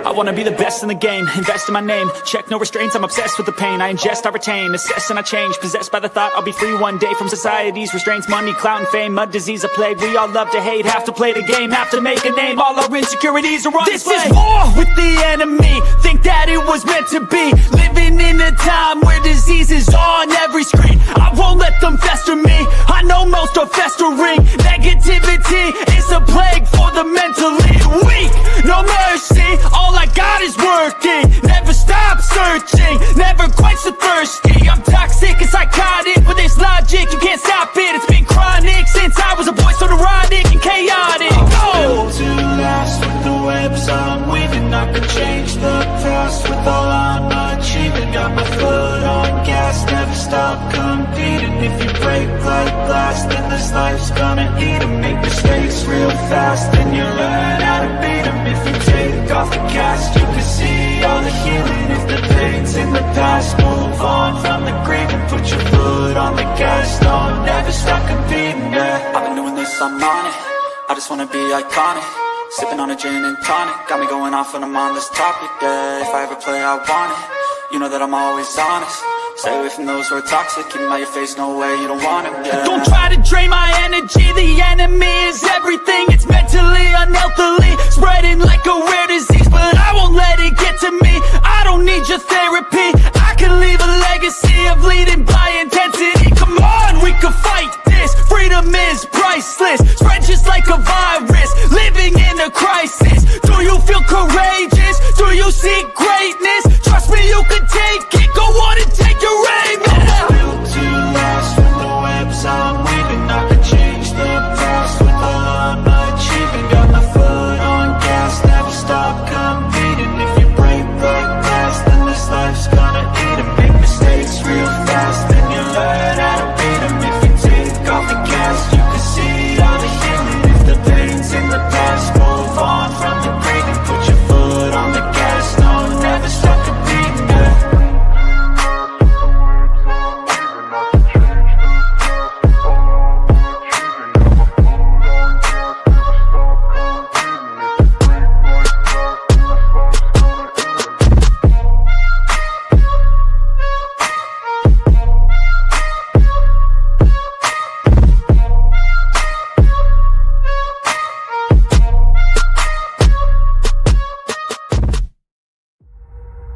I wanna be the best in the game, invest in my name. Check no restraints, I'm obsessed with the pain. I ingest, I retain, assess and I change. Possessed by the thought I'll be free one day from society's restraints. Money, clout and fame, mud, disease, a plague. We all love to hate, have to play the game, have to make a name. All our insecurities are on display. This is war with the enemy, think that it was meant to be. Living in a time where disease is on every screen. I won't let them fester me, I know most are festering. Negativity is a plague for the mentally weak. No mercy, all I got is working. Never stop searching, never quite so thirsty. I'm toxic and psychotic, with this logic you can't stop it. It's been chronic since I was a boy, so neurotic and chaotic. Built to last with the webs I'm weaving. I could change the past with all I'm achieving. Got my foot on gas, never stop competing. If you break like glass, then this life's gonna eat 'em. Make mistakes real fast, then you learn how to beat 'em. If you take off the cast, you can see all the healing. If the pain's in the past, move on from the grave and put your foot on the gas. No, never stop competing, yeah. I've been doing this, I'm on it. I just wanna be iconic. Sipping on a gin and tonic, got me going off when I'm on this topic, yeah. If I ever play, I want it. You know that I'm always honest. Stay away from those who are toxic. Keep them out your face, no way, you don't want it, yeah. Don't try to drain my energy. The enemy is everything. It's mentally, unhealthily, spreading like a rare disease. But I won't let it get to me. I don't need your therapy. I can leave a legacy of leading by intensity. Come on, we can fight this. Freedom is priceless. Spread just like a virus. Living in a crisis. Do you feel courageous? Do you seek greatness? Trust me, you can take it. Go on and take your aim. I'm built to last with the webs I'm weaving. I could change the past with all I'm achieving. Got my foot on gas, never stop competing. If you break like glass, then this life's gonna eat 'em. Make mistakes real fast, then you learn how to beat 'em. If you take off the cast, you can see all the healing. If the pain's in the past, move on from the grave and put your foot on the gas. No, never stop competing, yeah.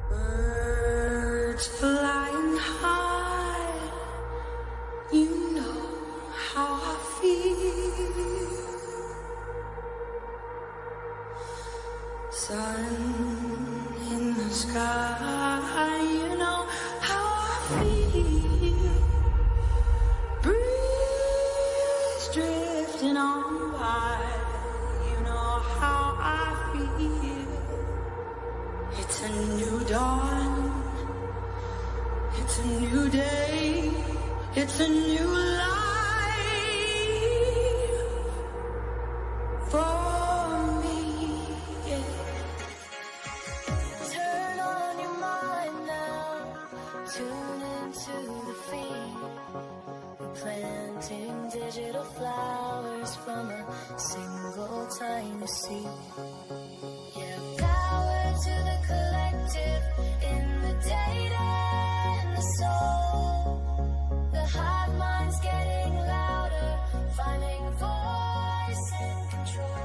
Birds flying high, you know how I feel. Sun in the sky, you know how I feel. Breeze drifting on by, you know how I feel. It's a new dawn, it's a new day, it's a new life for me, yeah. Turn on your mind now, tune into the feed. We're planting digital flowers from a single tiny seed. Yeah, power to the collective in the data and the soul. The hive mind's getting louder, finding voice and control.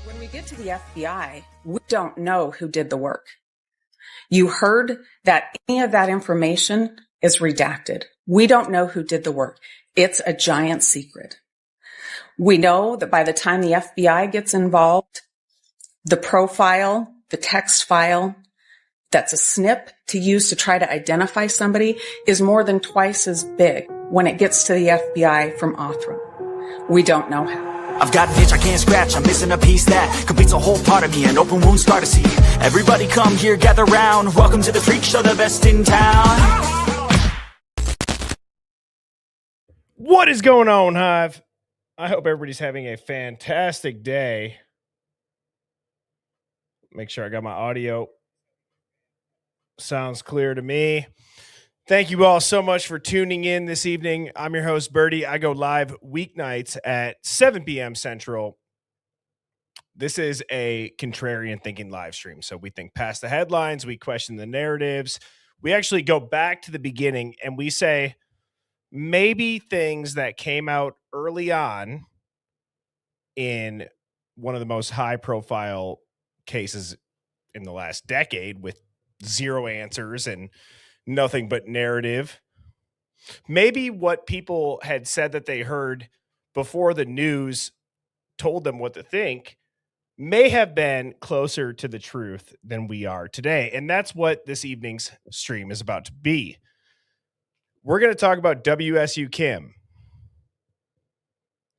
When we get to the FBI, we don't know who did the work. You heard that any of that information is redacted. We don't know who did the work. It's a giant secret. We know that by the time the FBI gets involved, the profile, the text file, that's a snip to use to try to identify somebody is more than twice as big when it gets to the FBI from Othram. We don't know how. I've got an itch I can't scratch, I'm missing a piece that completes a whole part of me, an open wound scar to see. Everybody come here, gather round, welcome to the freak show, the best in town. What is going on, Hive? I hope everybody's having a fantastic day. Make sure I got my audio Sounds clear to me. Thank you all so much for tuning in this evening. I'm your host, Birdie. I go live weeknights at 7 p.m. Central. This is a contrarian thinking live stream. So we think past the headlines, we question the narratives. We actually go back to the beginning and we say maybe things that came out early on in one of the most high profile cases in the last decade with zero answers and nothing but narrative. Maybe what people had said that they heard before the news told them what to think may have been closer to the truth than we are today. And that's what this evening's stream is about to be. We're going to talk about WSU Kim.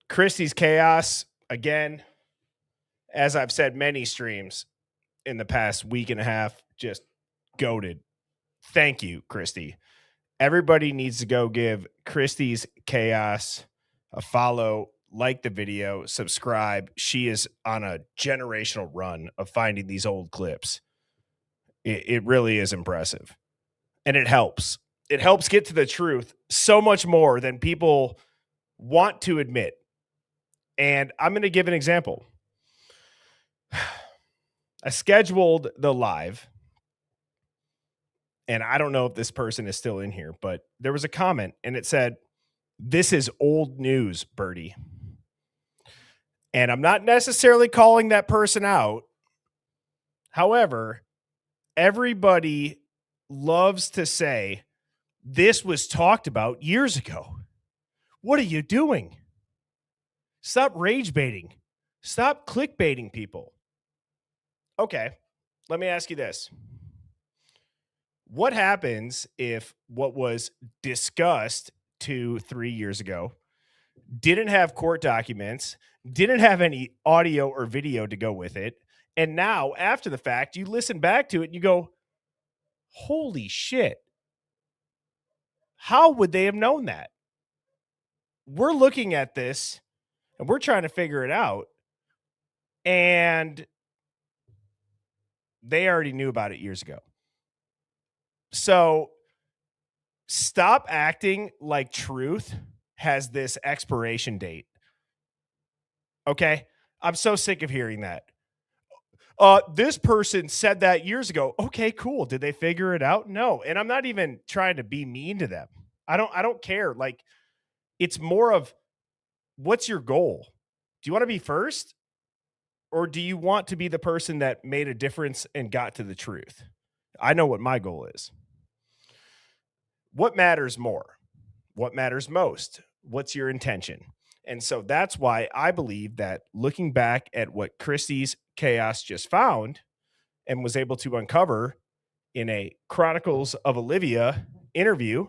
Christie's chaos, again, as I've said many streams in the past week and a half, just goated. Thank you, Christy. Everybody needs to go give Christie's chaos a follow, like the video, subscribe. She is on a generational run of finding these old clips. It really is impressive. And it helps. It helps get to the truth so much more than people want to admit. And I'm going to give an example. I scheduled the live, and I don't know if this person is still in here, but there was a comment and it said, "This is old news, Birdie." And I'm not necessarily calling that person out. However, everybody loves to say, this was talked about years ago. What are you doing? Stop rage baiting. Stop clickbaiting people. Okay, let me ask you this. What happens if what was discussed 2-3 years ago didn't have court documents, didn't have any audio or video to go with it, and now after the fact, you listen back to it and you go, holy shit. How would they have known that? We're looking at this and we're trying to figure it out. And they already knew about it years ago. So stop acting like truth has this expiration date. Okay? I'm so sick of hearing that. This person said that years ago. Okay, cool. Did they figure it out? No. And I'm not even trying to be mean to them. I don't care. Like, it's more of, what's your goal? Do you want to be first? Or do you want to be the person that made a difference and got to the truth? I know what my goal is. What matters more? What matters most? What's your intention? And so that's why I believe that looking back at what Christie's chaos just found and was able to uncover in a Chronicles of Olivia interview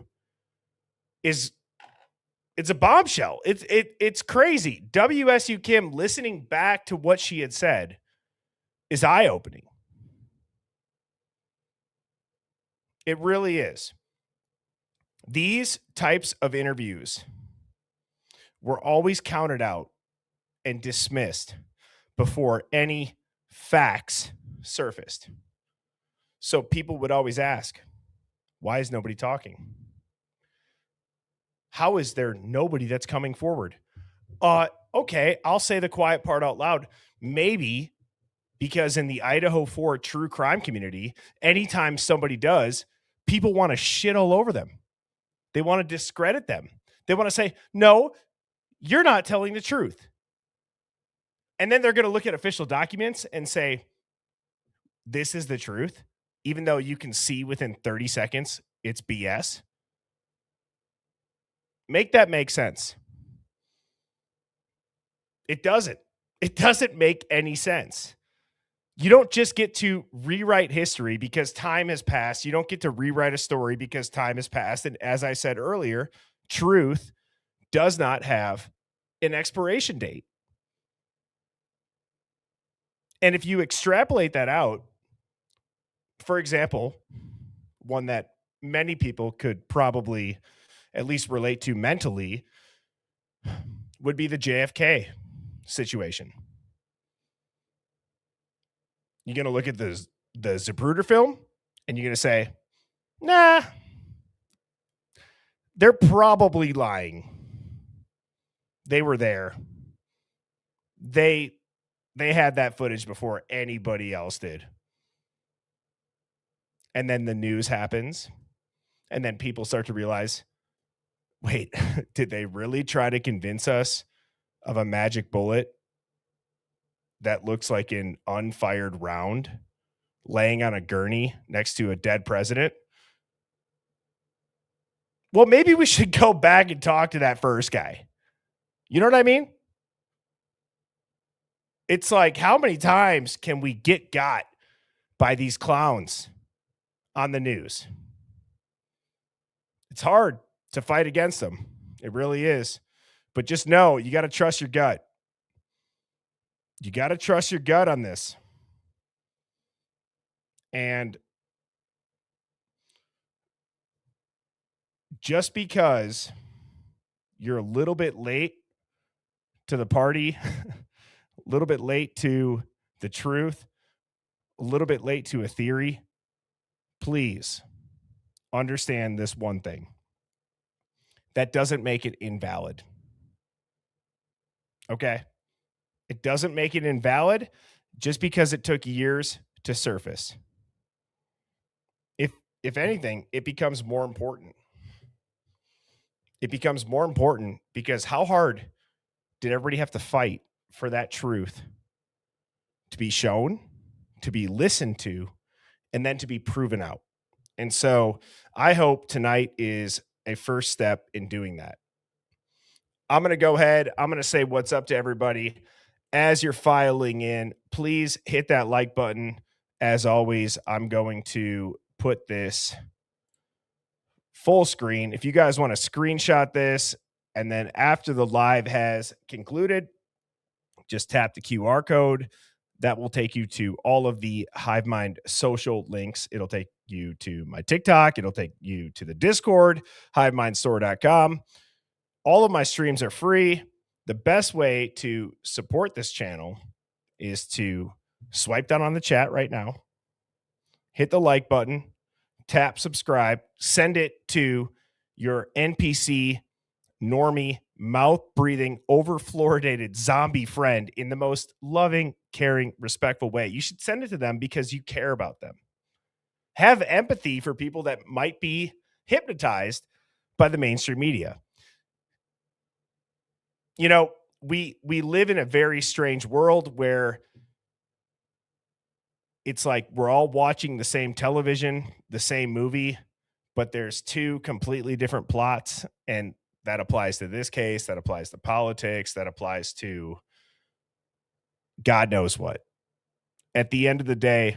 it's a bombshell. It's crazy. WSU Kim, listening back to what she had said, is eye-opening. It really is. These types of interviews were always counted out and dismissed before any facts surfaced. So people would always ask, why is nobody talking? How is there nobody that's coming forward? Okay, I'll say the quiet part out loud. Maybe because in the Idaho 4 true crime community, anytime somebody does, people want to shit all over them. They want to discredit them. They want to say, no, you're not telling the truth. And then they're going to look at official documents and say, this is the truth, even though you can see within 30 seconds it's BS. Make that make sense. It doesn't. It doesn't make any sense. You don't just get to rewrite history because time has passed. You don't get to rewrite a story because time has passed. And as I said earlier, truth does not have an expiration date. And if you extrapolate that out, for example, one that many people could probably at least relate to mentally would be the JFK situation. You're going to look at the Zapruder film and you're going to say, Nah, they're probably lying. They were there. They had that footage before anybody else did. And then the news happens. And then people start to realize, wait, did they really try to convince us of a magic bullet that looks like an unfired round laying on a gurney next to a dead president? Well, maybe we should go back and talk to that first guy. You know what I mean? It's like, how many times can we get got by these clowns on the news? It's hard to fight against them. It really is. But just know you got to trust your gut. You got to trust your gut on this. And just because you're a little bit late to the party, a little bit late to the truth, a little bit late to a theory, please understand this one thing. That doesn't make it invalid. Okay? It doesn't make it invalid just because it took years to surface. If anything, it becomes more important. It becomes more important because how hard did everybody have to fight for that truth to be shown, to be listened to, and then to be proven out? And so I hope tonight is a first step in doing that. I'm going to go ahead. I'm going to say what's up to everybody. As you're filing in, please hit that like button. As always, I'm going to put this full screen. If you guys want to screenshot this, and then after the live has concluded, just tap the QR code. That will take you to all of the HiveMind social links. It'll take you to my TikTok. It'll take you to the Discord, HiveMindStore.com. All of my streams are free. The best way to support this channel is to swipe down on the chat right now, hit the like button, tap subscribe, send it to your NPC, normie, mouth-breathing, over-fluoridated zombie friend in the most loving, caring, respectful way. You should send it to them because you care about them. Have empathy for people that might be hypnotized by the mainstream media. You know, we live in a very strange world where it's like we're all watching the same television, the same movie, but there's two completely different plots. And that applies to this case, that applies to politics, that applies to God knows what. At the end of the day,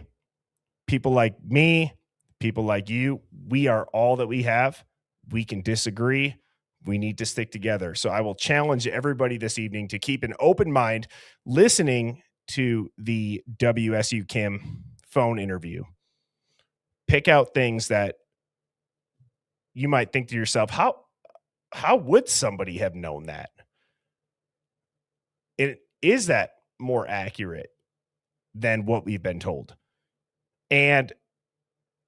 people like me, people like you, we are all that we have. We can disagree. We need to stick together. So I will challenge everybody this evening to keep an open mind listening to the WSU Kim phone interview. Pick out things that you might think to yourself, how would somebody have known that? Is that more accurate than what we've been told? And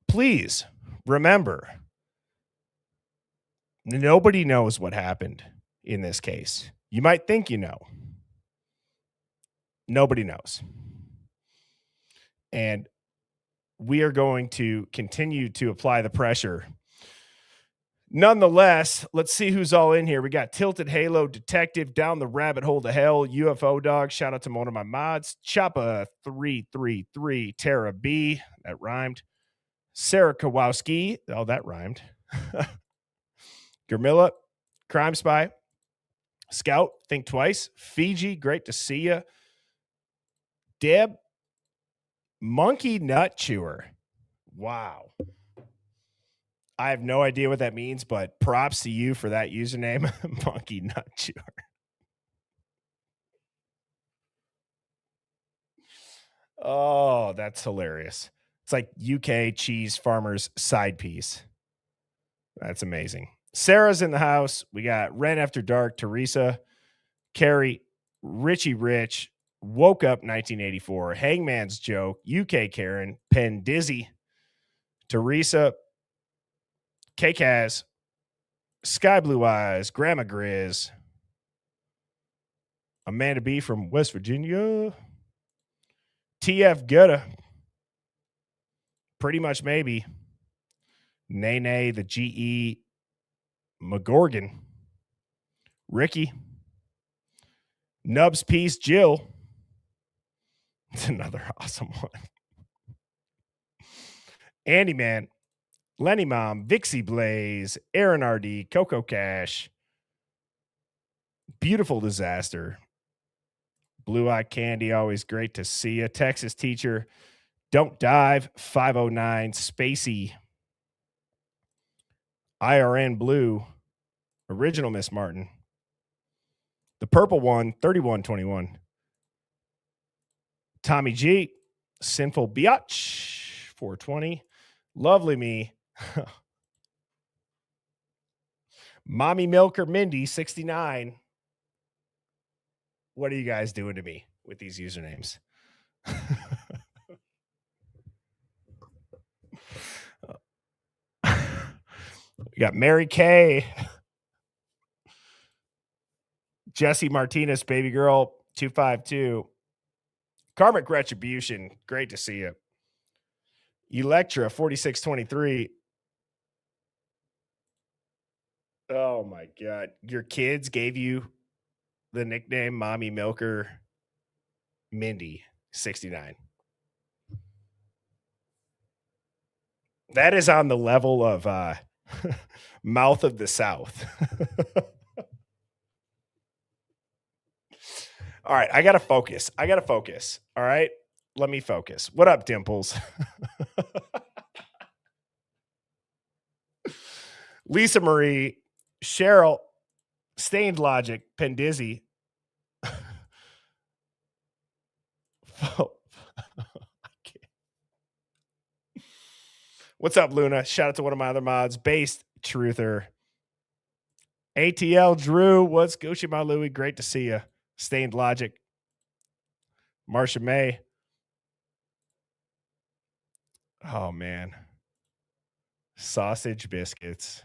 please remember, nobody knows what happened in this case. You might think you know. Nobody knows. And we are going to continue to apply the pressure. Nonetheless, let's see who's all in here. We got Tilted Halo, Detective, Down the Rabbit Hole to Hell, UFO Dog. Shout out to one of my mods. Choppa 333, Tara B. That rhymed. Sarah Kowalski. Oh, that rhymed. Germilla, Crime Spy. Scout, Think Twice. Fiji, great to see you. Deb, Monkey Nut Chewer. Wow. I have no idea what that means, but props to you for that username, Monkey Nut Chewer. Oh, that's hilarious. It's like UK cheese farmer's side piece. That's amazing. Sarah's in the house. We got Ren After Dark, Teresa, Carrie, Richie Rich, Woke Up 1984, Hangman's Joke, UK Karen, Penn Dizzy, Teresa, Cake has Sky Blue Eyes, Grandma Grizz, Amanda B from West Virginia, TF Gutta, Pretty Much Maybe, Nene, the GE McGorgan, Ricky, Nubs Peace Jill. It's another awesome one. Andy Man, Lenny Mom, Vixie Blaze, Aaron RD, Coco Cash, Beautiful Disaster, Blue Eye Candy, always great to see you. Texas Teacher, Don't Dive, 509, Spacey, IRN Blue, Original Miss Martin, the purple one, 3121, Tommy G, Sinful Biatch, 420, Lovely Me, Mommy Milker Mindy, 69. What are you guys doing to me with these usernames? We got Mary Kay, Jesse Martinez, Baby Girl, 252. Karmic Retribution, great to see you. Electra, 4623. Oh my God. Your kids gave you the nickname Mommy Milker Mindy, 69. That is on the level of Mouth of the South. All right, I got to focus. All right, let me focus. What up, Dimples? Lisa Marie, Cheryl, Stained Logic, Pendizzy. What's up, Luna? Shout out to one of my other mods, Based Truther. ATL Drew, what's Gucci, my Louie? Great to see you. Stained Logic. Marsha May. Oh, man. Sausage biscuits.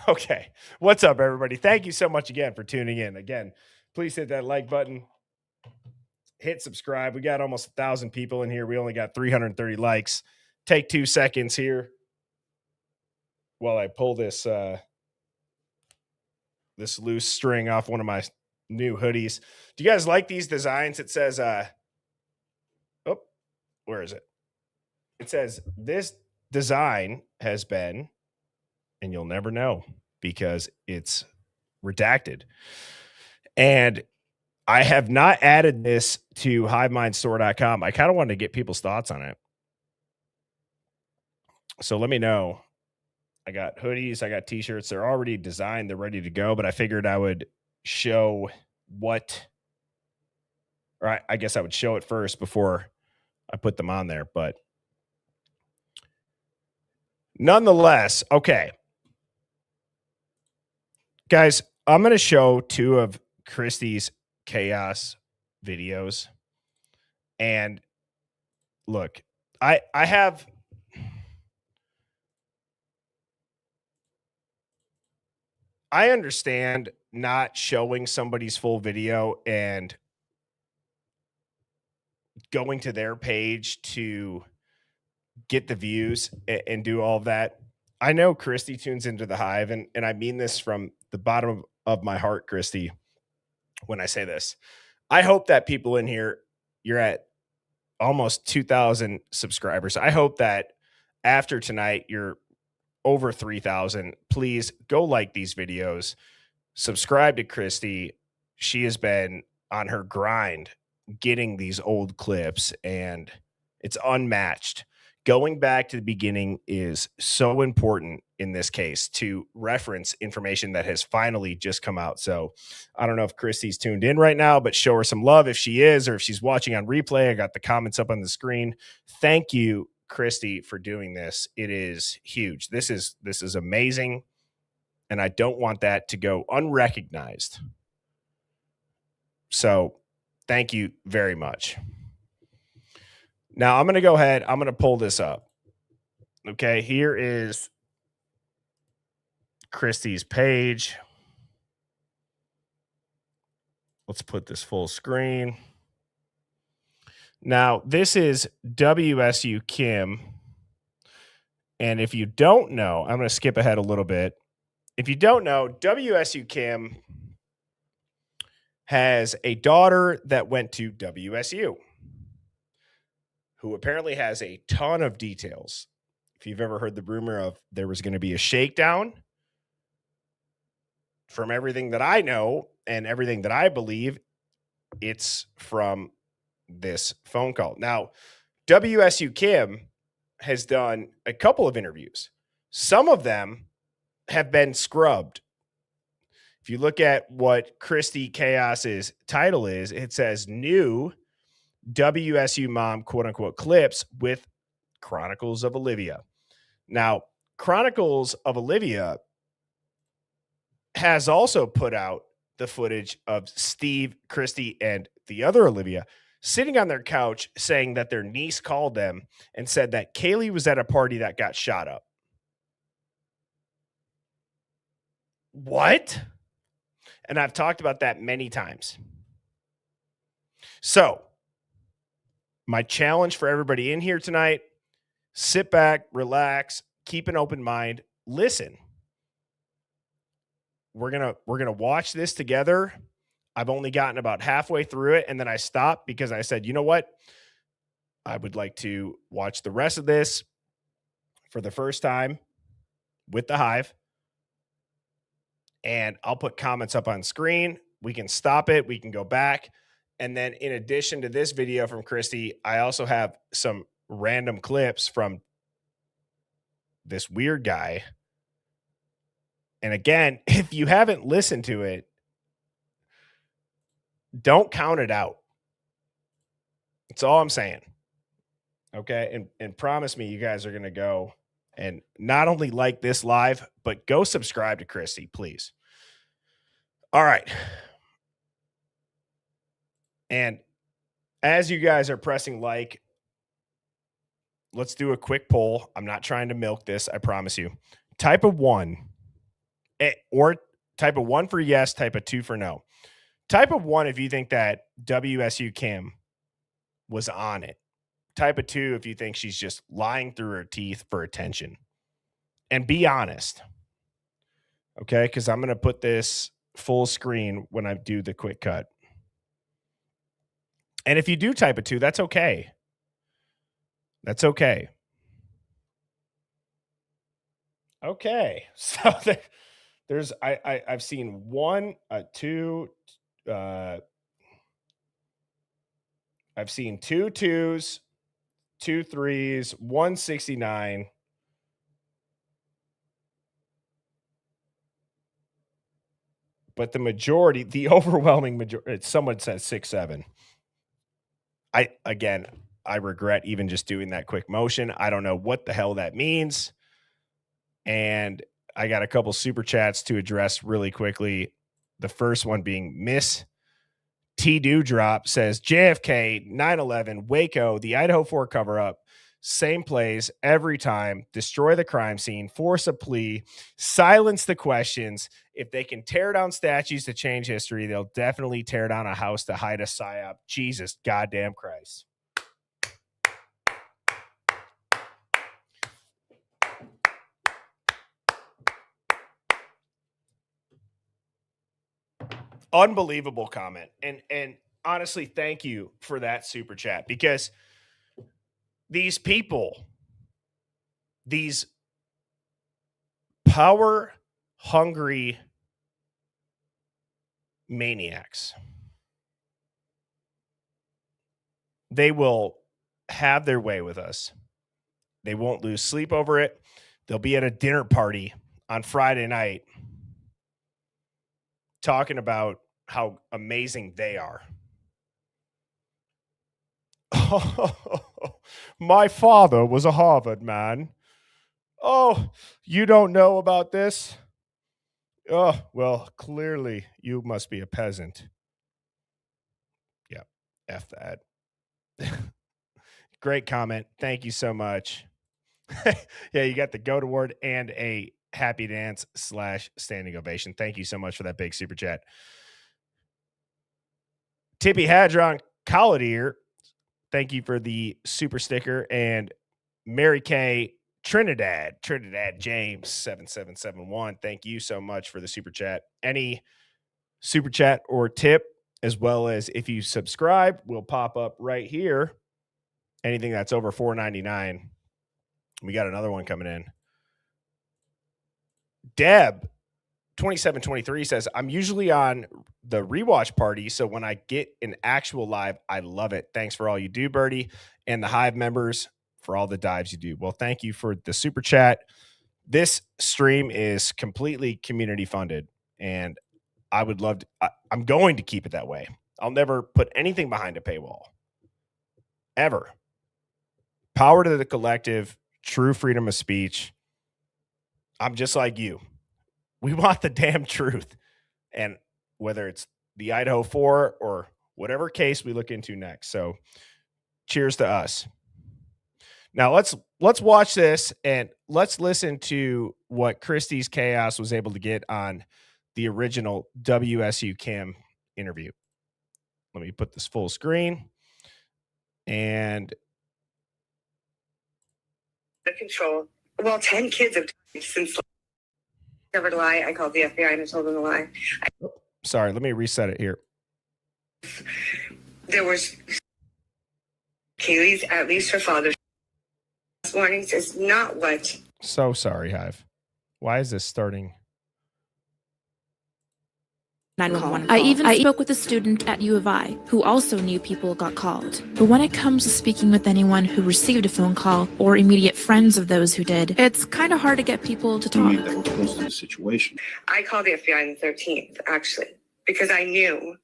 Okay. What's up, everybody? Thank you so much again for tuning in. Again, please hit that like button. Hit subscribe. We got almost 1,000 people in here. We only got 330 likes. Take 2 seconds here while I pull this this loose string off one of my new hoodies. Do you guys like these designs? It says where is it? It says this design has been, and you'll never know because it's redacted. And I have not added this to HiveMindStore.com. I kind of wanted to get people's thoughts on it. So let me know. I got hoodies, I got t-shirts. They're already designed. They're ready to go, but I figured I would show I guess I would show it first before I put them on there. But nonetheless, okay. Guys, I'm going to show 2 of Christy's chaos videos. And look, I understand not showing somebody's full video and going to their page to get the views and do all of that. I know Christy tunes into the Hive, and I mean this from the bottom of my heart, Christy, when I say this. I hope that people in here, you're at almost 2,000 subscribers. I hope that after tonight, you're over 3,000. Please go like these videos. Subscribe to Christy. She has been on her grind getting these old clips, and it's unmatched. Going back to the beginning is so important in this case to reference information that has finally just come out. So I don't know if Christy's tuned in right now, but show her some love if she is, or if she's watching on replay. I got the comments up on the screen. Thank you, Christy, for doing this. It is huge. This is amazing, and I don't want that to go unrecognized. So thank you very much. Now I'm going to go ahead. I'm going to pull this up. Okay, here is Christy's page. Let's put this full screen. Now, this is WSU Kim. And if you don't know, I'm going to skip ahead a little bit. If you don't know, WSU Kim has a daughter that went to WSU, who apparently has a ton of details. If you've ever heard the rumor of there was going to be a shakedown, from everything that I know and everything that I believe, it's from this phone call. Now, WSU Kim has done a couple of interviews. Some of them have been scrubbed. If you look at what Christy Chaos's title is, it says new WSU mom, quote unquote, clips with Chronicles of Olivia. Now, Chronicles of Olivia has also put out the footage of Steve, Christy, and the other Olivia sitting on their couch saying that their niece called them and said that Kaylee was at a party that got shot up. What? And I've talked about that many times. So, my challenge for everybody in here tonight, sit back, relax, keep an open mind, listen. We're going to watch this together. I've only gotten about halfway through it, and then I stopped because I said, you know what? I would like to watch the rest of this for the first time with the Hive. And I'll put comments up on screen. We can stop it. We can go back. And then in addition to this video from Christy, I also have some random clips from this weird guy. And again, if you haven't listened to it, don't count it out. That's all I'm saying. Okay. And promise me you guys are going to go and not only like this live, but go subscribe to Christy, please. All right. And as you guys are pressing like, let's do a quick poll. I'm not trying to milk this, I promise you. Type of 1, or type of 1 for yes, type of 2 for no. Type of 1 if you think that WSU Kim was on it. Type of 2 if you think she's just lying through her teeth for attention. And be honest. Okay? Because I'm going to put this full screen when I do the quick cut. And if you do type of 2, that's okay. That's okay. Okay. So there's I've seen 1, 2, I've seen 2 2s, 2 3s, 169. But the majority, the overwhelming majority, someone says 6 7. I regret even just doing that quick motion. I don't know what the hell that means. And I got a couple super chats to address really quickly. The first one being Miss T Dewdrop says JFK, 9/11, Waco, the Idaho 4 cover up, same plays every time, destroy the crime scene, force a plea, silence the questions. If they can tear down statues to change history, they'll definitely tear down a house to hide a psyop. Jesus goddamn Christ. Unbelievable comment. And honestly, thank you for that super chat, because these people, these power hungry maniacs, they will have their way with us. They won't lose sleep over it. They'll be at a dinner party on Friday night talking about how amazing they are. My father was a Harvard man. Oh, you don't know about this? Oh, well, clearly you must be a peasant. Yeah, F that. Great comment. Thank you so much. Yeah, you got the GOAT award and a happy dance / standing ovation. Thank you so much for that big super chat. Tippy Hadron Collidier, thank you for the super sticker. And Mary Kay Trinidad James 7771, thank you so much for the super chat. Any super chat or tip, as well as if you subscribe, will pop up right here. Anything that's over $4.99. We got another one coming in. Deb 2723 says, I'm usually on the rewatch party, so when I get an actual live, I love it. Thanks for all you do, Birdie, and the Hive members for all the dives you do. Well, thank you for the super chat. This stream is completely community funded, and I would love to, I'm going to keep it that way. I'll never put anything behind a paywall. Ever. Power to the collective, true freedom of speech. I'm just like you. We want the damn truth. And whether it's the Idaho 4 or whatever case we look into next. So cheers to us. Now let's watch this and let's listen to what Christie's Chaos was able to get on the original WSU Kim interview. Let me put this full screen. And the control. Well, 10 kids have died since never to lie. I called the FBI and I told them to lie. Sorry, let me reset it here. There was Kaylee's, at least her father's warnings is not what. So sorry, Hive. Why is this starting? 911. I even spoke with a student at U of I who also knew people got called. But when it comes to speaking with anyone who received a phone call or immediate friends of those who did, it's kind of hard to get people to talk. That were close to the situation. I called the FBI on the 13th, actually, because I knew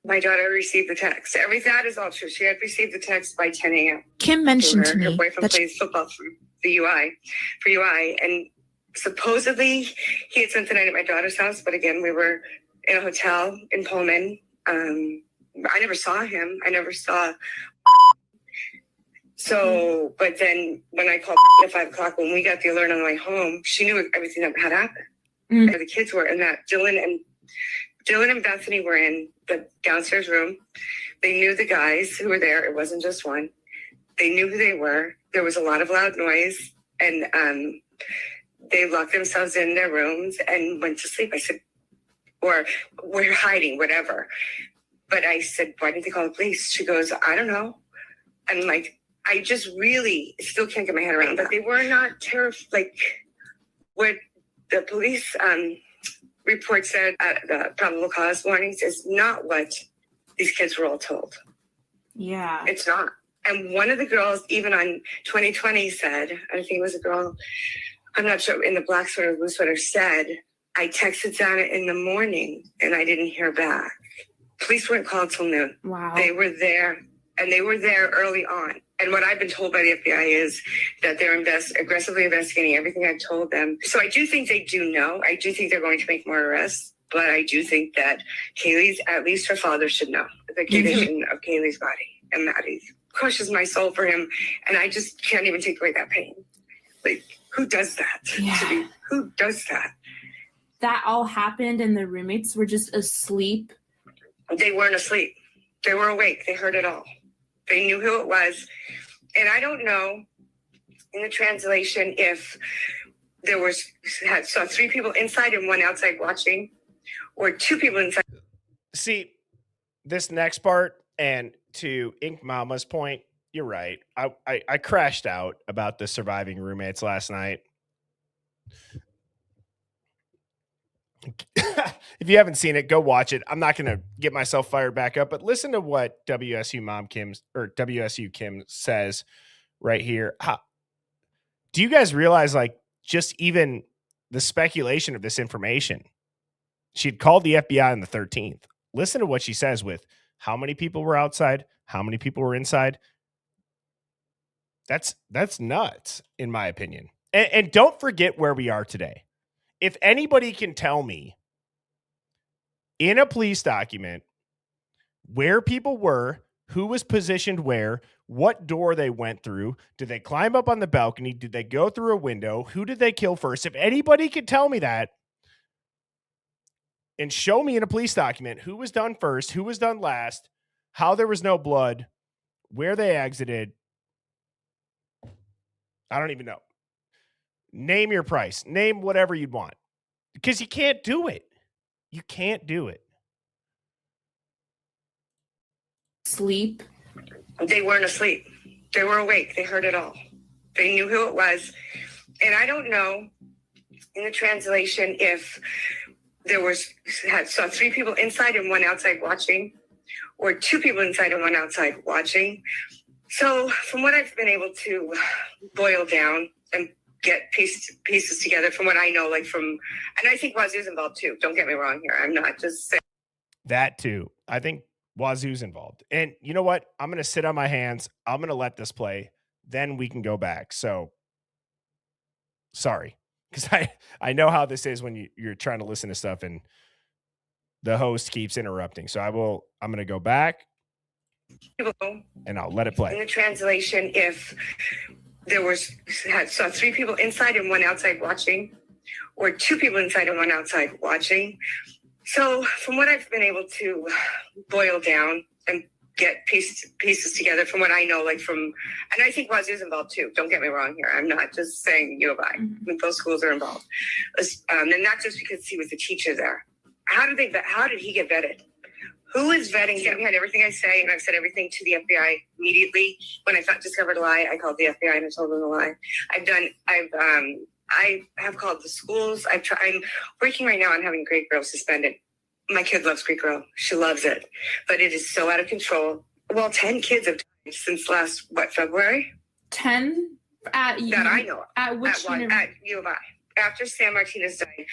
my daughter received the text. That is all true. She had received the text by 10 a.m. Kim mentioned to her me boyfriend that plays football for UI, and supposedly he had spent the night at my daughter's house, but again, we were in a hotel in Pullman. I never saw him. I never saw. So, but then when I called at 5 o'clock, when we got the alert on the way home, she knew everything that had happened. Where the kids were, and that Dylan and Bethany were in the downstairs room. They knew the guys who were there. It wasn't just one. They knew who they were. There was a lot of loud noise, and they locked themselves in their rooms and went to sleep. I said, or we're hiding, whatever. But I said, why didn't they call the police? She goes, I don't know. And like, I just really still can't get my head around. But they were not terrified. Like, what the police report said, the probable cause warnings is not what these kids were all told. Yeah. It's not. And one of the girls, even on 2020, said, I think it was a girl, I'm not sure, in the black sweater, blue sweater, said, I texted Dana in the morning and I didn't hear back. Police weren't called till noon. Wow. They were there, and they were there early on. And what I've been told by the FBI is that they're aggressively investigating everything I've told them. So I do think they do know. I do think they're going to make more arrests. But I do think that Kaylee's, at least her father, should know the condition of Kaylee's body. And that crushes my soul for him. And I just can't even take away that pain. Like, who does that? Yeah. Who does that? That all happened and the roommates were just asleep. They weren't asleep. They were awake. They heard it all. They knew who it was. And I don't know in the translation if there saw 3 people inside and 1 outside watching, or 2 people inside. See, this next part, and to Ink Mama's point, you're right. I crashed out about the surviving roommates last night. If you haven't seen it, go watch it. I'm not going to get myself fired back up, but listen to what WSU Kim says right here. Do you guys realize, like, just even the speculation of this information? She'd called the FBI on the 13th. Listen to what she says with how many people were outside, how many people were inside. That's nuts, in my opinion. And don't forget where we are today. If anybody can tell me in a police document where people were, who was positioned where, what door they went through. Did they climb up on the balcony? Did they go through a window? Who did they kill first? If anybody could tell me that and show me in a police document who was done first, who was done last, how there was no blood, where they exited, I don't even know. Name your price. Name whatever you'd want. Because you can't do it. You can't do it. Sleep. They weren't asleep. They were awake. They heard it all. They knew who it was. And I don't know in the translation if there saw 3 people inside and 1 outside watching, or 2 people inside and 1 outside watching. So from what I've been able to boil down and get pieces together from what I know, and I think Wazoo's involved too. Don't get me wrong here. I'm not just saying. That too. I think Wazoo's involved. And you know what? I'm going to sit on my hands. I'm going to let this play. Then we can go back. So sorry. Because I know how this is when you're trying to listen to stuff and the host keeps interrupting. So I'm going to go back and I'll let it play. In the translation, if there saw 3 people inside and 1 outside watching, or 2 people inside and 1 outside watching. So from what I've been able to boil down and get pieces together from what I know, and I think Wazoo's involved too. Don't get me wrong here. I'm not just saying U of I. Those schools are involved. And not just because he was the teacher there. How did he get vetted? Who is vetting him? He had everything I say, and I've said everything to the FBI immediately. When I discovered a lie, I called the FBI and I told them the lie. I have called the schools. I'm working right now on having Greek Girl suspended. My kid loves Greek Girl. She loves it. But it is so out of control. Well, 10 kids have died since last, February? 10? That I know of. At which at U of I. After San Martinez died,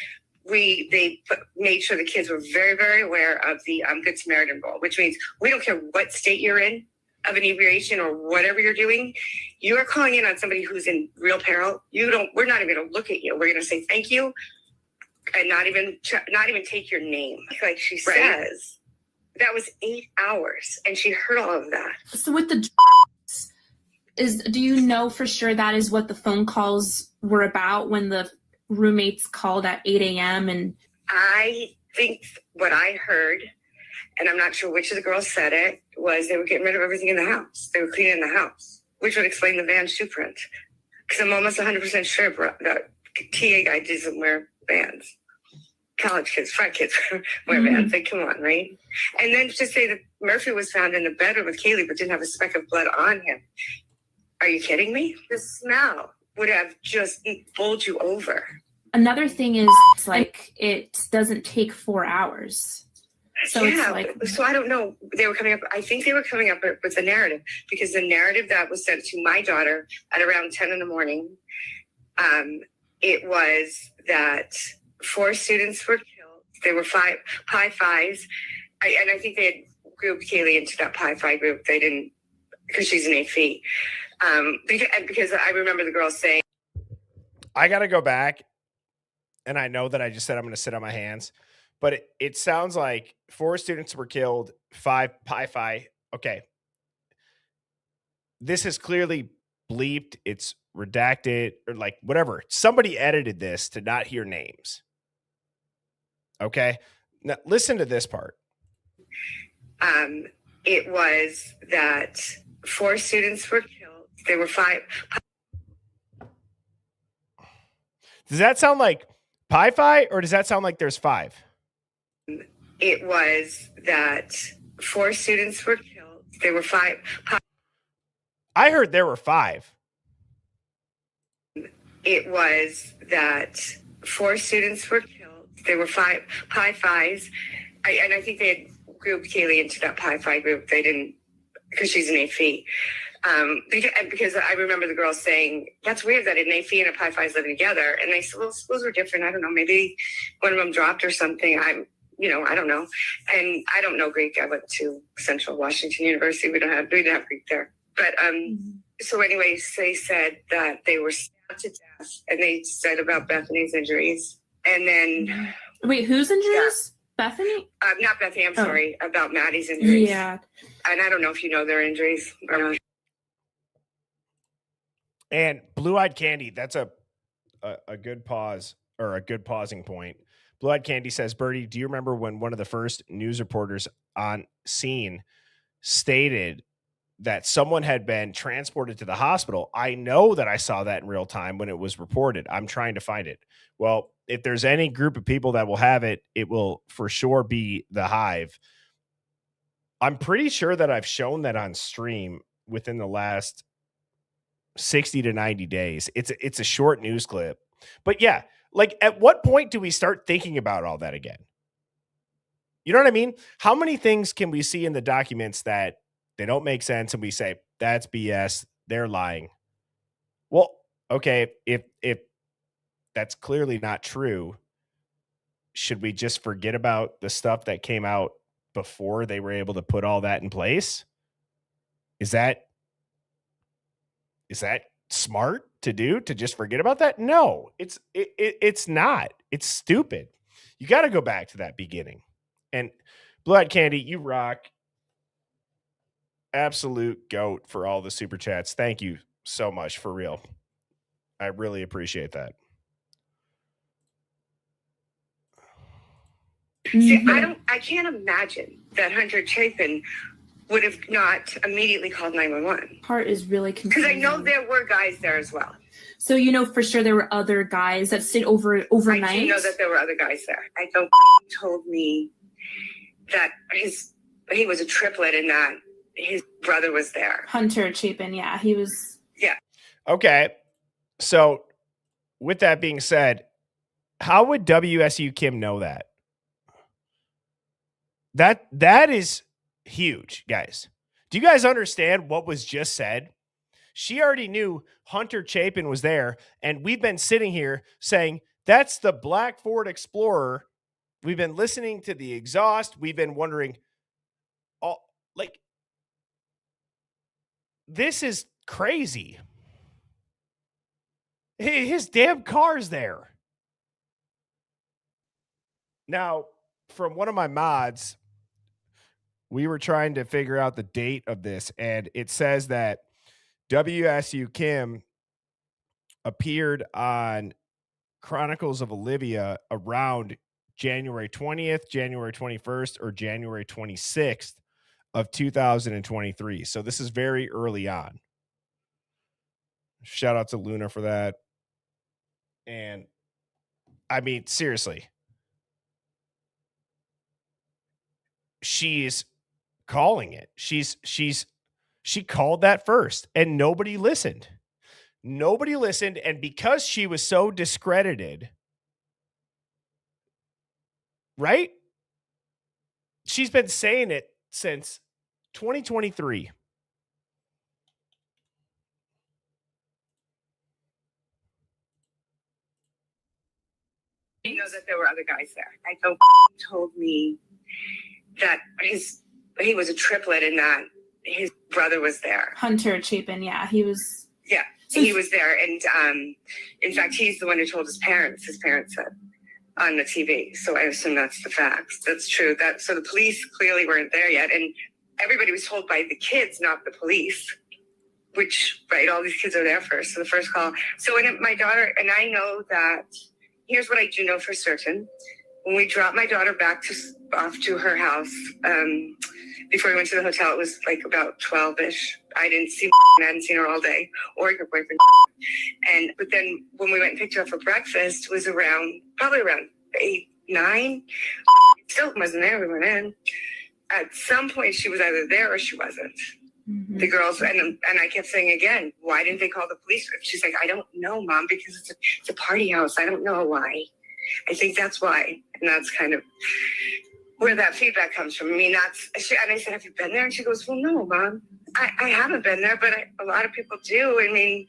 they made sure the kids were very, very aware of the Good Samaritan rule, which means we don't care what state you're in of inebriation or whatever you're doing. You are calling in on somebody who's in real peril. We're not even going to look at you. We're going to say thank you and not even take your name. Like she says, that was 8 hours and she heard all of that. So with the do you know for sure that is what the phone calls were about when the roommates called at 8 a.m. and I think what I heard, and I'm not sure which of the girls said it, was they were getting rid of everything in the house. They were cleaning the house, which would explain the van shoe print. Because I'm almost 100% sure that TA guy doesn't wear Vans. College kids, frat kids wear Vans. Like, come on, right? And then to say that Murphy was found in the bedroom with Kaylee but didn't have a speck of blood on him. Are you kidding me? The smell would have just bowled you over. Another thing is, it doesn't take 4 hours. So so I don't know. I think they were coming up with a narrative, because the narrative that was sent to my daughter at around 10 in the morning, it was that 4 students were killed. There were 5 Pi Phis. And I think they had grouped Kaylee into that Pi Phi group. They didn't, because she's an AP. Because I remember the girl saying, I got to go back. And I know that I just said I'm going to sit on my hands, but it sounds like 4 students were killed, 5 Pi Phi. Okay. This is clearly bleeped. It's redacted or whatever. Somebody edited this to not hear names. Okay. Now listen to this part. It was that 4 students were killed. There were 5. Does that sound like Pi Phi, or does that sound like there's 5? It was that 4 students were killed. There were 5. I heard there were 5. It was that 4 students were killed. There were 5 Pi Phis. And I think they had grouped Kaylee into that Pi Phi group. They didn't, because she's an AP. Because I remember the girl saying, that's weird that an AP and a Pi Phi is living together. And they said, well, schools were different. I don't know. Maybe one of them dropped or something. I don't know. And I don't know Greek. I went to Central Washington University. We didn't have Greek there. But so anyways, they said that they were stabbed to death. And they said about Bethany's injuries. And then... Wait, whose injuries? Yeah. Bethany? Not Bethany. I'm sorry. About Maddie's injuries. Yeah. And I don't know if you know their injuries or not. And Blue-Eyed Candy, that's a good pause, or a good pausing point. Blue-Eyed Candy says, Bertie, do you remember when one of the first news reporters on scene stated that someone had been transported to the hospital? I know that I saw that in real time when it was reported. I'm trying to find it. Well, if there's any group of people that will have it, it will for sure be the Hive. I'm pretty sure that I've shown that on stream within the last 60 to 90 days. It's a short news clip. But yeah, like at what point do we start thinking about all that again? You know what I mean? How many things can we see in the documents that they don't make sense and we say that's BS, they're lying? Well, okay, if that's clearly not true, should we just forget about the stuff that came out before they were able to put all that in place? Is that smart to do, to just forget about that? No, it's not. It's stupid. You got to go back to that beginning. And Blue-Eyed Candy, you rock. Absolute goat for all the super chats. Thank you so much, for real. I really appreciate that. See, I can't imagine that Hunter Chapin would have not immediately called 911. Part is really confusing. Because I know there were guys there as well. So you know for sure there were other guys that stayed overnight? I do know that there were other guys there. I don't told me that he was a triplet and that his brother was there. Hunter Chapin, yeah, he was. Yeah. Okay. So with that being said, how would WSU Kim know that? That is huge, guys. Do you guys understand what was just said? She already knew Hunter Chapin was there, and we've been sitting here saying, that's the black Ford Explorer. We've been listening to the exhaust. We've been wondering, this is crazy. His damn car's there. Now, from one of my mods, we were trying to figure out the date of this, and it says that WSU Kim appeared on Chronicles of Olivia around January 20th, January 21st, or January 26th of 2023. So this is very early on. Shout out to Luna for that. And I mean, seriously, she's calling it. She called that first, and nobody listened. Nobody listened, and because she was so discredited, right? She's been saying it since 2023. You know that there were other guys there. I don't told me that he was a triplet and that his brother was there. Hunter Chapin, yeah, he was. Yeah, so he was there, and in fact, he's the one who told his parents. His parents said on the TV. So I assume that's the facts. That's true. So the police clearly weren't there yet, and everybody was told by the kids, not the police. Which, right, all these kids are there first. So the first call. So when my daughter and I know that. Here's what I do know for certain. When we dropped my daughter off to her house, before we went to the hotel, it was like about 12-ish. I hadn't seen her all day, or her boyfriend. But then when we went and picked her up for breakfast, it was probably around 8, 9. Still wasn't there. We went in. At some point, she was either there or she wasn't. Mm-hmm. The girls, and I kept saying again, why didn't they call the police? She's like, I don't know, Mom, because it's a party house. I don't know why. I think that's why. And that's kind of where that feedback comes from. I mean, and I said, have you been there? And she goes, well, no, Mom, I haven't been there, but a lot of people do. I mean,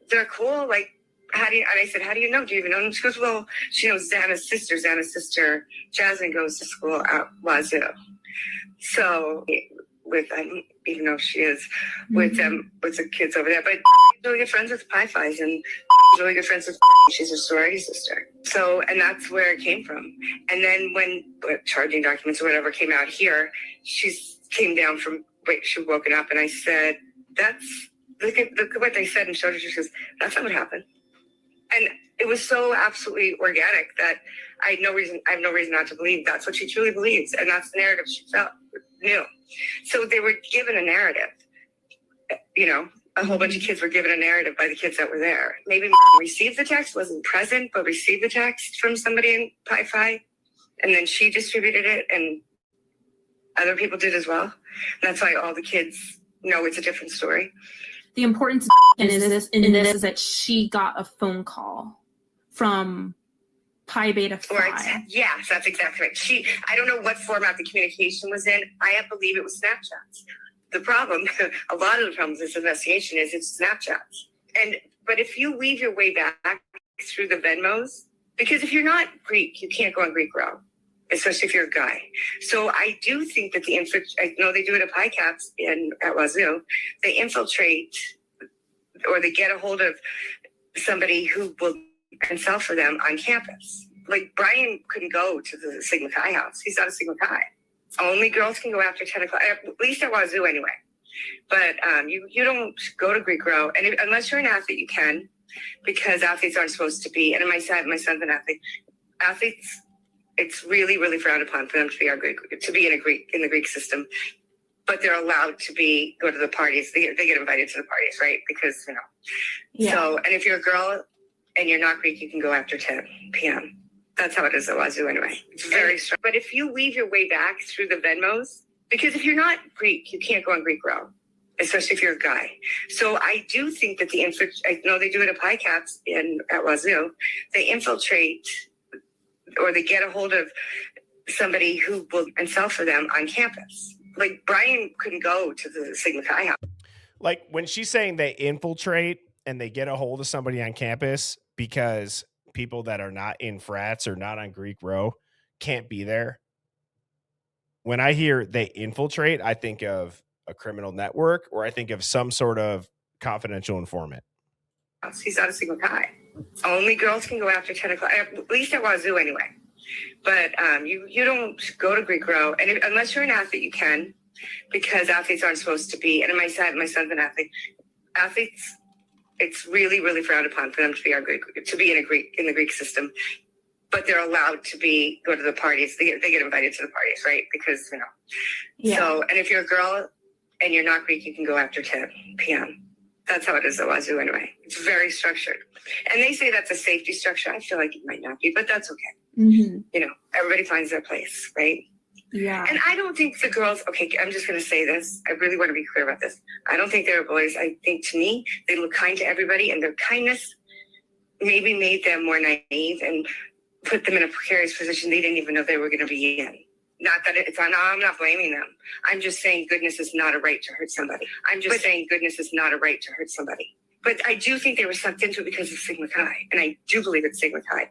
they're cool. Like, and I said, how do you know? Do you even know them? She goes, well, she knows Xana's sister, Jasmine, goes to school at Wazoo. So even though she is with the kids over there, but she's really good friends with Pi-Fi's, and she's really good friends with she's a sorority sister. So, and that's where it came from. And then when charging documents or whatever came out here, she came down she woken up, and I said, that's look at what they said and showed her. She goes, that's not what happened. And it was so absolutely organic that I have no reason not to believe that's what she truly believes. And that's the narrative she knew. So they were given a narrative, a whole bunch of kids were given a narrative by the kids that were there. Maybe received the text, wasn't present, but received the text from somebody in Pi-Fi. And then she distributed it and other people did as well. And that's why all the kids know it's a different story. The importance in this is that she got a phone call from Pi Beta Phi. Right. Yes, that's exactly right. I don't know what format the communication was in. I believe it was Snapchats. The problem, a lot of the problems with this investigation is it's Snapchats. But if you weave your way back through the Venmos, because if you're not Greek, you can't go on Greek Row, especially if you're a guy. So I do think that I know they do it at PICAPS at Wazoo. They infiltrate or they get a hold of somebody who will and sell for them on campus. Like Brian couldn't go to the Sigma Chi house. He's not a Sigma Chi. Only girls can go after 10 o'clock, at least at Wazoo anyway. But you don't go to Greek Row, and unless you're an athlete, you can, because athletes aren't supposed to be. And my son's an athlete. Athletes, it's really, really frowned upon for them to be in the Greek system. But they're allowed to go to the parties. They get invited to the parties, right? Because Yeah. So, and if you're a girl and you're not Greek, you can go after 10 p.m. That's how it is at Wazoo anyway. It's very strong. But if you weave your way back through the Venmos, because if you're not Greek, you can't go on Greek Row, especially if you're a guy. So I do think that I know they do it at PICAPS at Wazoo. They infiltrate or they get a hold of somebody who will and sell for them on campus. Like Brian couldn't go to the Sigma Chi house. Like when she's saying they infiltrate and they get a hold of somebody on campus because people that are not in frats or not on Greek Row can't be there. When I hear they infiltrate, I think of a criminal network or I think of some sort of confidential informant. He's not a Sigma Chi. Only girls can go after 10 o'clock, at least at Wazoo anyway. But you don't go to Greek Row, and unless you're an athlete, you can, because athletes aren't supposed to be. And my son's an athlete. Athletes, it's really, really frowned upon for them to be in the Greek system. But they're allowed to go to the parties. They get invited to the parties, right? Because Yeah. So, and if you're a girl and you're not Greek, you can go after 10 p.m. That's how it is at Wazoo anyway. It's very structured. And they say that's a safety structure. I feel like it might not be, but that's okay. Mm-hmm. Everybody finds their place, right? Yeah. And I don't think the girls, okay, I'm just going to say this. I really want to be clear about this. I don't think they were bullies. I think to me, they look kind to everybody, and their kindness maybe made them more naive and put them in a precarious position they didn't even know they were going to be in. Not that I'm not blaming them. I'm just saying goodness is not a right to hurt somebody. But I do think they were sucked into it because of Sigma Chi. And I do believe it's Sigma Chi.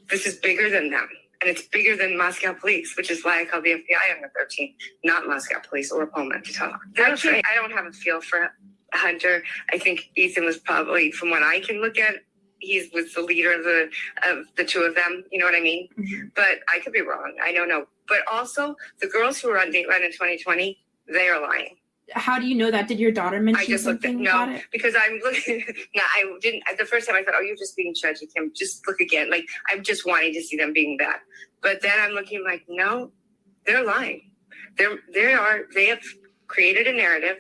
This is bigger than them. And it's bigger than Moscow police, which is why I call the FBI on the 13th, not Moscow police or Pullman to talk. I don't have a feel for Hunter. I think Ethan was probably, from what I can look at, he was the leader of the two of them. You know what I mean? Mm-hmm. But I could be wrong. I don't know. But also, the girls who were on Dateline in 2020, they are lying. How do you know that? Did your daughter mention something about it? Because I'm looking. No, I didn't. The first time I thought, oh, you're just being judgy, Kim. Just look again. Like, I'm just wanting to see them being bad. But then I'm looking like, no, they're lying. They have created a narrative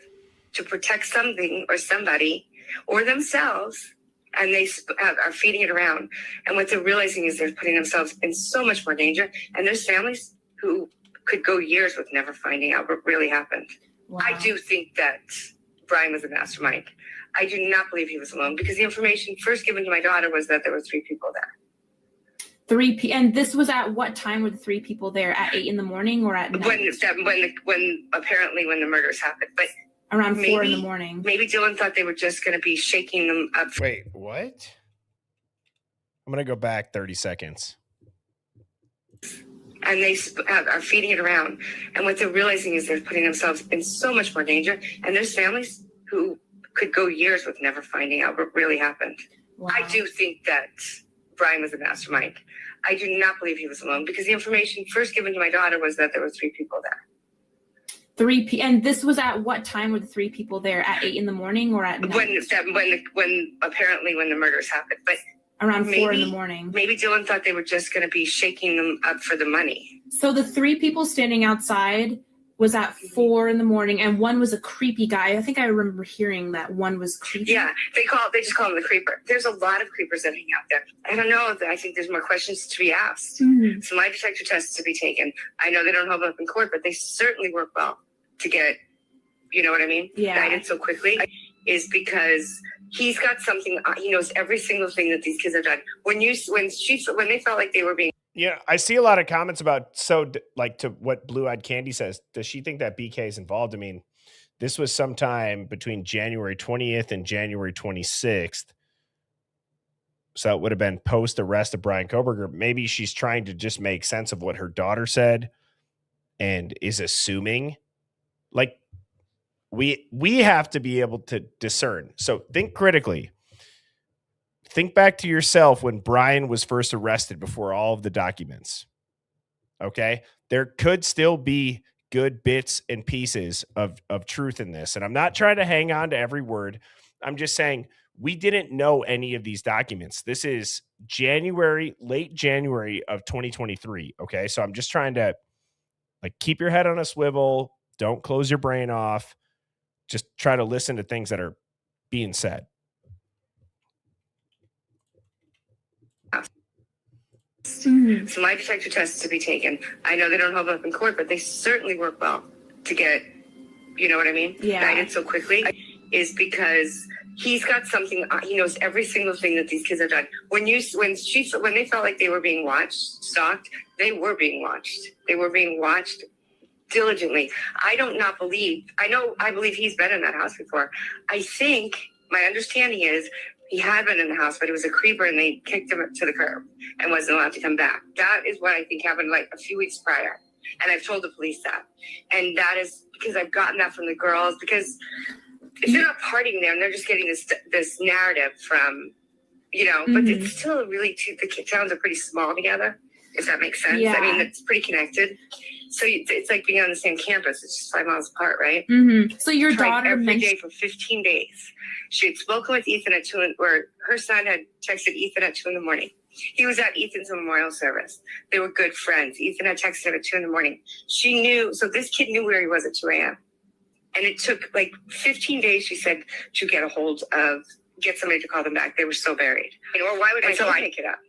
to protect something or somebody or themselves, and they are feeding it around. And what they're realizing is they're putting themselves in so much more danger. And there's families who could go years with never finding out what really happened. Wow. I do think that Brian was a mastermind. I do not believe he was alone, because the information first given to my daughter was that there were 3 people there. And this was at what time were the 3 people there? At 8 in the morning or at night? When the murders happened, but around 4 in the morning. Maybe Dylan thought they were just going to be shaking them up. Wait, what? I'm going to go back 30 seconds. And they are feeding it around. And what they're realizing is they're putting themselves in so much more danger. And there's families who could go years with never finding out what really happened. Wow. I do think that Brian was a mastermind. I do not believe he was alone, because the information first given to my daughter was that there were 3 people there. And this was at what time were the 3 people there? At 8 in the morning or at night? When apparently when the murders happened, but around 4 in the morning. Maybe Dylan thought they were just going to be shaking them up for the money. So the 3 people standing outside was at 4 in the morning, and one was a creepy guy. I think I remember hearing that one was creepy. Yeah, they just call him the creeper. There's a lot of creepers that hang out there. I don't know. I think there's more questions to be asked. Mm-hmm. Some lie detector tests to be taken. I know they don't hold up in court, but they certainly work well to get, you know what I mean? Yeah. Guided so quickly is because he's got something. He knows every single thing that these kids have done. When they felt like they were being. Yeah, I see a lot of comments about to what Blue Eyed Candy says. Does she think that BK is involved? I mean, this was sometime between January 20th and January 26th. So it would have been post arrest of Brian Koberger. Maybe she's trying to just make sense of what her daughter said and is assuming. Like, we have to be able to discern. So think critically. Think back to yourself when Brian was first arrested before all of the documents. Okay? There could still be good bits and pieces of truth in this. And I'm not trying to hang on to every word. I'm just saying we didn't know any of these documents. This is late January of 2023. Okay? So I'm just trying to keep your head on a swivel. Don't close your brain off. Just try to listen to things that are being said. Mm-hmm. Some lie detector tests to be taken. I know they don't hold up in court, but they certainly work well to get, you know what I mean? Yeah. Guided so quickly is because he's got something. He knows every single thing that these kids have done. When they felt like they were being stalked, they were being watched. They were being watched diligently. I believe he's been in that house before. I think my understanding is he had been in the house, but he was a creeper and they kicked him to the curb and wasn't allowed to come back. That is what I think happened a few weeks prior. And I've told the police that. And that is because I've gotten that from the girls, because if they're not partying there and they're just getting this narrative from, but it's still really, the towns are pretty small together, if that makes sense. Yeah. I mean, it's pretty connected. So it's like being on the same campus. It's just 5 miles apart, right? Mm-hmm. So your daughter every day for 15 days. She had spoken with Ethan at 2, or her son had texted Ethan at 2 in the morning. He was at Ethan's memorial service. They were good friends. Ethan had texted him at 2 in the morning. She knew, so this kid knew where he was at 2 a.m. And it took 15 days, she said, to get somebody to call them back. They were so buried. Or why would I pick it up?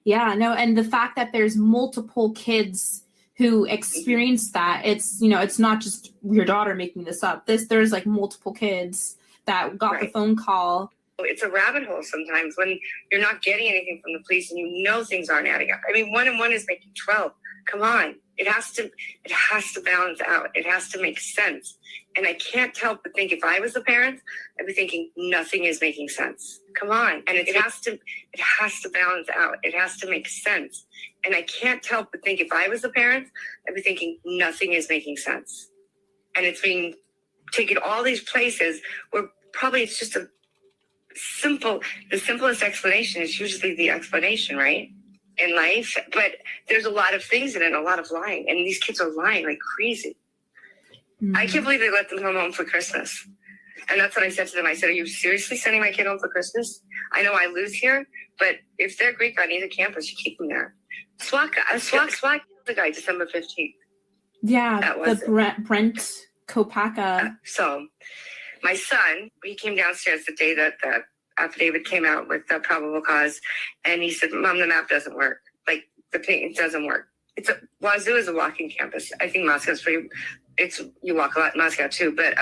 Yeah, no, and the fact that there's multiple kids who experienced that, it's not just your daughter making this up. There's multiple kids that got the phone call. It's a rabbit hole sometimes when you're not getting anything from the police and things aren't adding up. I mean, 1 and 1 is making 12. Come on. It has to balance out. It has to make sense. And I can't help but think if I was a parent, I'd be thinking nothing is making sense. Come on. And it has to balance out. It has to make sense. And I can't help but think if I was a parent, I'd be thinking nothing is making sense. And it's being taken all these places where probably it's just the simplest explanation is usually the explanation, right? In life. But there's a lot of things in it, a lot of lying. And these kids are lying like crazy. Mm-hmm. I can't believe they let them come home for Christmas. And that's what I said to them. I said, are you seriously sending my kid home for Christmas? I know I lose here, but if they're Greek on either campus, you keep them there. SWAT the guy December 15th. Yeah, the Brent Kopaka. So my son, he came downstairs the day that the affidavit came out with the probable cause, and he said, Mom, the map doesn't work. It doesn't work. Wazoo is a walking campus. I think Moscow's pretty, you walk a lot in Moscow too, but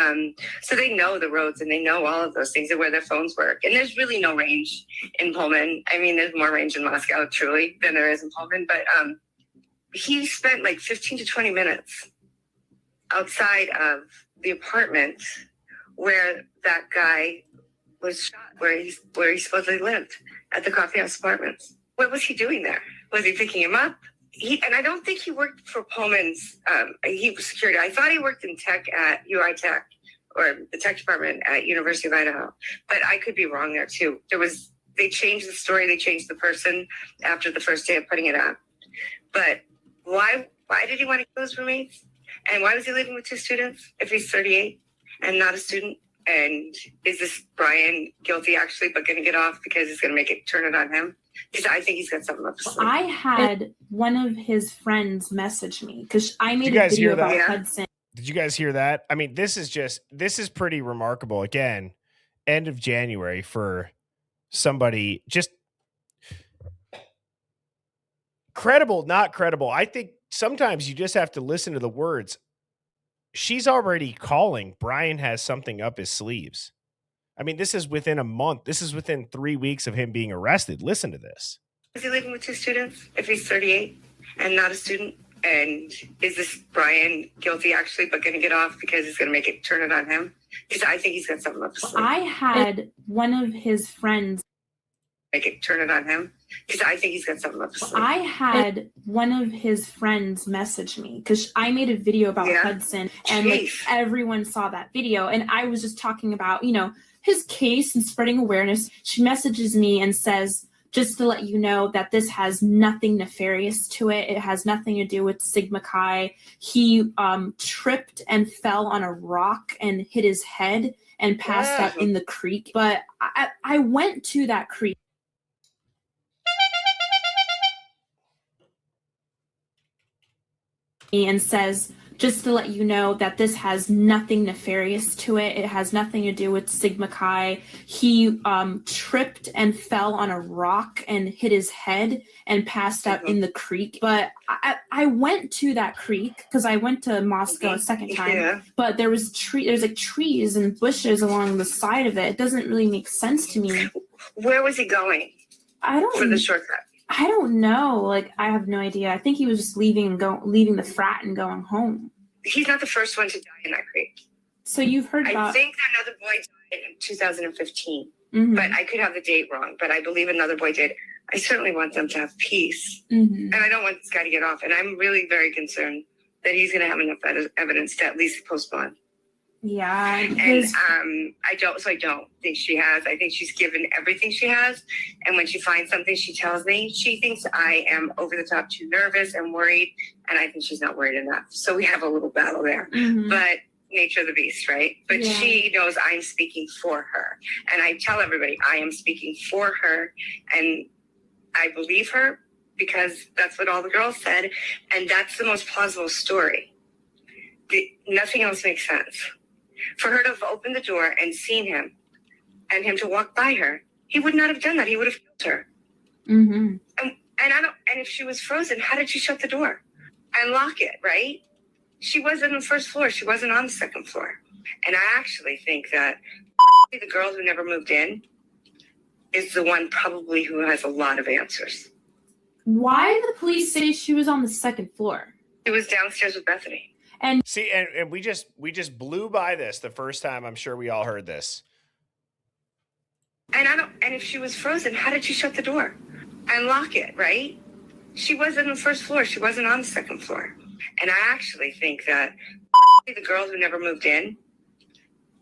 so they know the roads and they know all of those things and where their phones work. And there's really no range in Pullman. I mean, there's more range in Moscow truly than there is in Pullman, but he spent 15 to 20 minutes outside of the apartment where that guy was shot, where he supposedly lived, at the Coffee House Apartments. What was he doing there? Was he picking him up? And I don't think he worked for Pullman's. He was security. I thought he worked in tech at UI Tech, or the tech department at University of Idaho. But I could be wrong there too. They changed the story. They changed the person after the first day of putting it up. But why did he want to kill his roommates? And why was he living with 2 students if he's 38 and not a student? And is this Brian guilty actually, but going to get off because he's going to turn it on him? Because I think he's got something up his sleeve. I had one of his friends message me because I made you a guys video hear that? about Hudson. Did you guys hear that? I mean, this is pretty remarkable. Again, end of January for somebody just credible, not credible. I think sometimes you just have to listen to the words. She's already calling Brian has something up his sleeves. I mean, this is within a month. This is within 3 weeks of him being arrested. Listen to this. Is he living with 2 students if he's 38 and not a student? And is this Brian guilty actually, but going to get off because he's going to turn it on him? Because I think he's got something up his sleeve. I had one of his friends turn it on him because I think he's got something up his sleeve. I had one of his friends message me because I made a video about Hudson, and like, everyone saw that video, and I was just talking about, you know, his case and spreading awareness. She messages me and says, just to let you know that this has nothing nefarious to it. It has nothing to do with Sigma Chi. He tripped and fell on a rock and hit his head and passed out in the creek. But I went to that creek. And says, just to let you know that this has nothing nefarious to it. It has nothing to do with Sigma Chi. He tripped and fell on a rock and hit his head and passed out in the creek. But I went to that creek because I went to Moscow a second time. But there was there's like trees and bushes along the side of it. It doesn't really make sense to me. Where was he going? For the shortcut. I don't know. Like, I have no idea. I think he was just leaving the frat and going home. He's not the first one to die in that creek. So you've heard about... I think that another boy died in 2015. But I could have the date wrong. But I believe another boy did. I certainly want them to have peace. And I don't want this guy to get off. And I'm really very concerned that he's going to have enough evidence to at least postpone. Yeah. And I don't think she has. I think she's given everything she has. And when she finds something, she tells me. She thinks I am over the top too nervous and worried. And I think she's not worried enough. So we have a little battle there. But nature of the beast, right? But she knows I'm speaking for her. And I tell everybody I am speaking for her. And I believe her because that's what all the girls said. And that's the most plausible story. Nothing else makes sense. For her to have opened the door and seen him and him to walk by her, he would not have done that. He would have killed her. And if she was frozen, how did she shut the door and lock it, right? She was on the first floor. She wasn't on the second floor. And I actually think that the girl who never moved in is the one probably who has a lot of answers. Why did the police say she was on the second floor? She was downstairs with Bethany. And see, and we just blew by this the first time. I'm sure we all heard this. And if she was frozen, how did she shut the door and lock it, right? She was on the first floor. She wasn't on the second floor. And I actually think that the girl who never moved in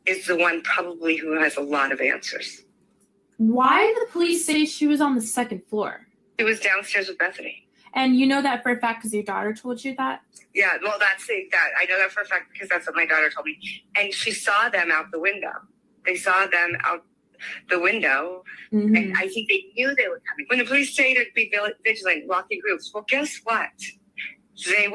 is the one probably who has a lot of answers. Why did the police say she was on the second floor? She was downstairs with Bethany. And you know that for a fact because your daughter told you that? Yeah, well, that. I know that for a fact because that's what my daughter told me. And she saw them out the window. They saw them out the window. And I think they knew they were coming. When the police say to be vigilant, lock your groups, well, guess what? They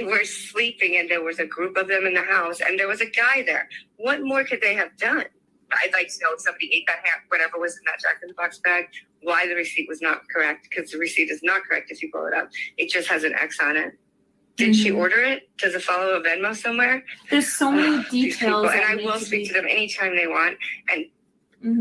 were sleeping and there was a group of them in the house and there was a guy there. What more could they have dane? I'd like to know if somebody ate that whatever was in that Jack in the Box bag, why the receipt was not correct, because the receipt is not correct if you pull it up. It just has an X on it. Did she order it? Does it follow a Venmo somewhere? There's so many details. And I will speak to them anytime they want. And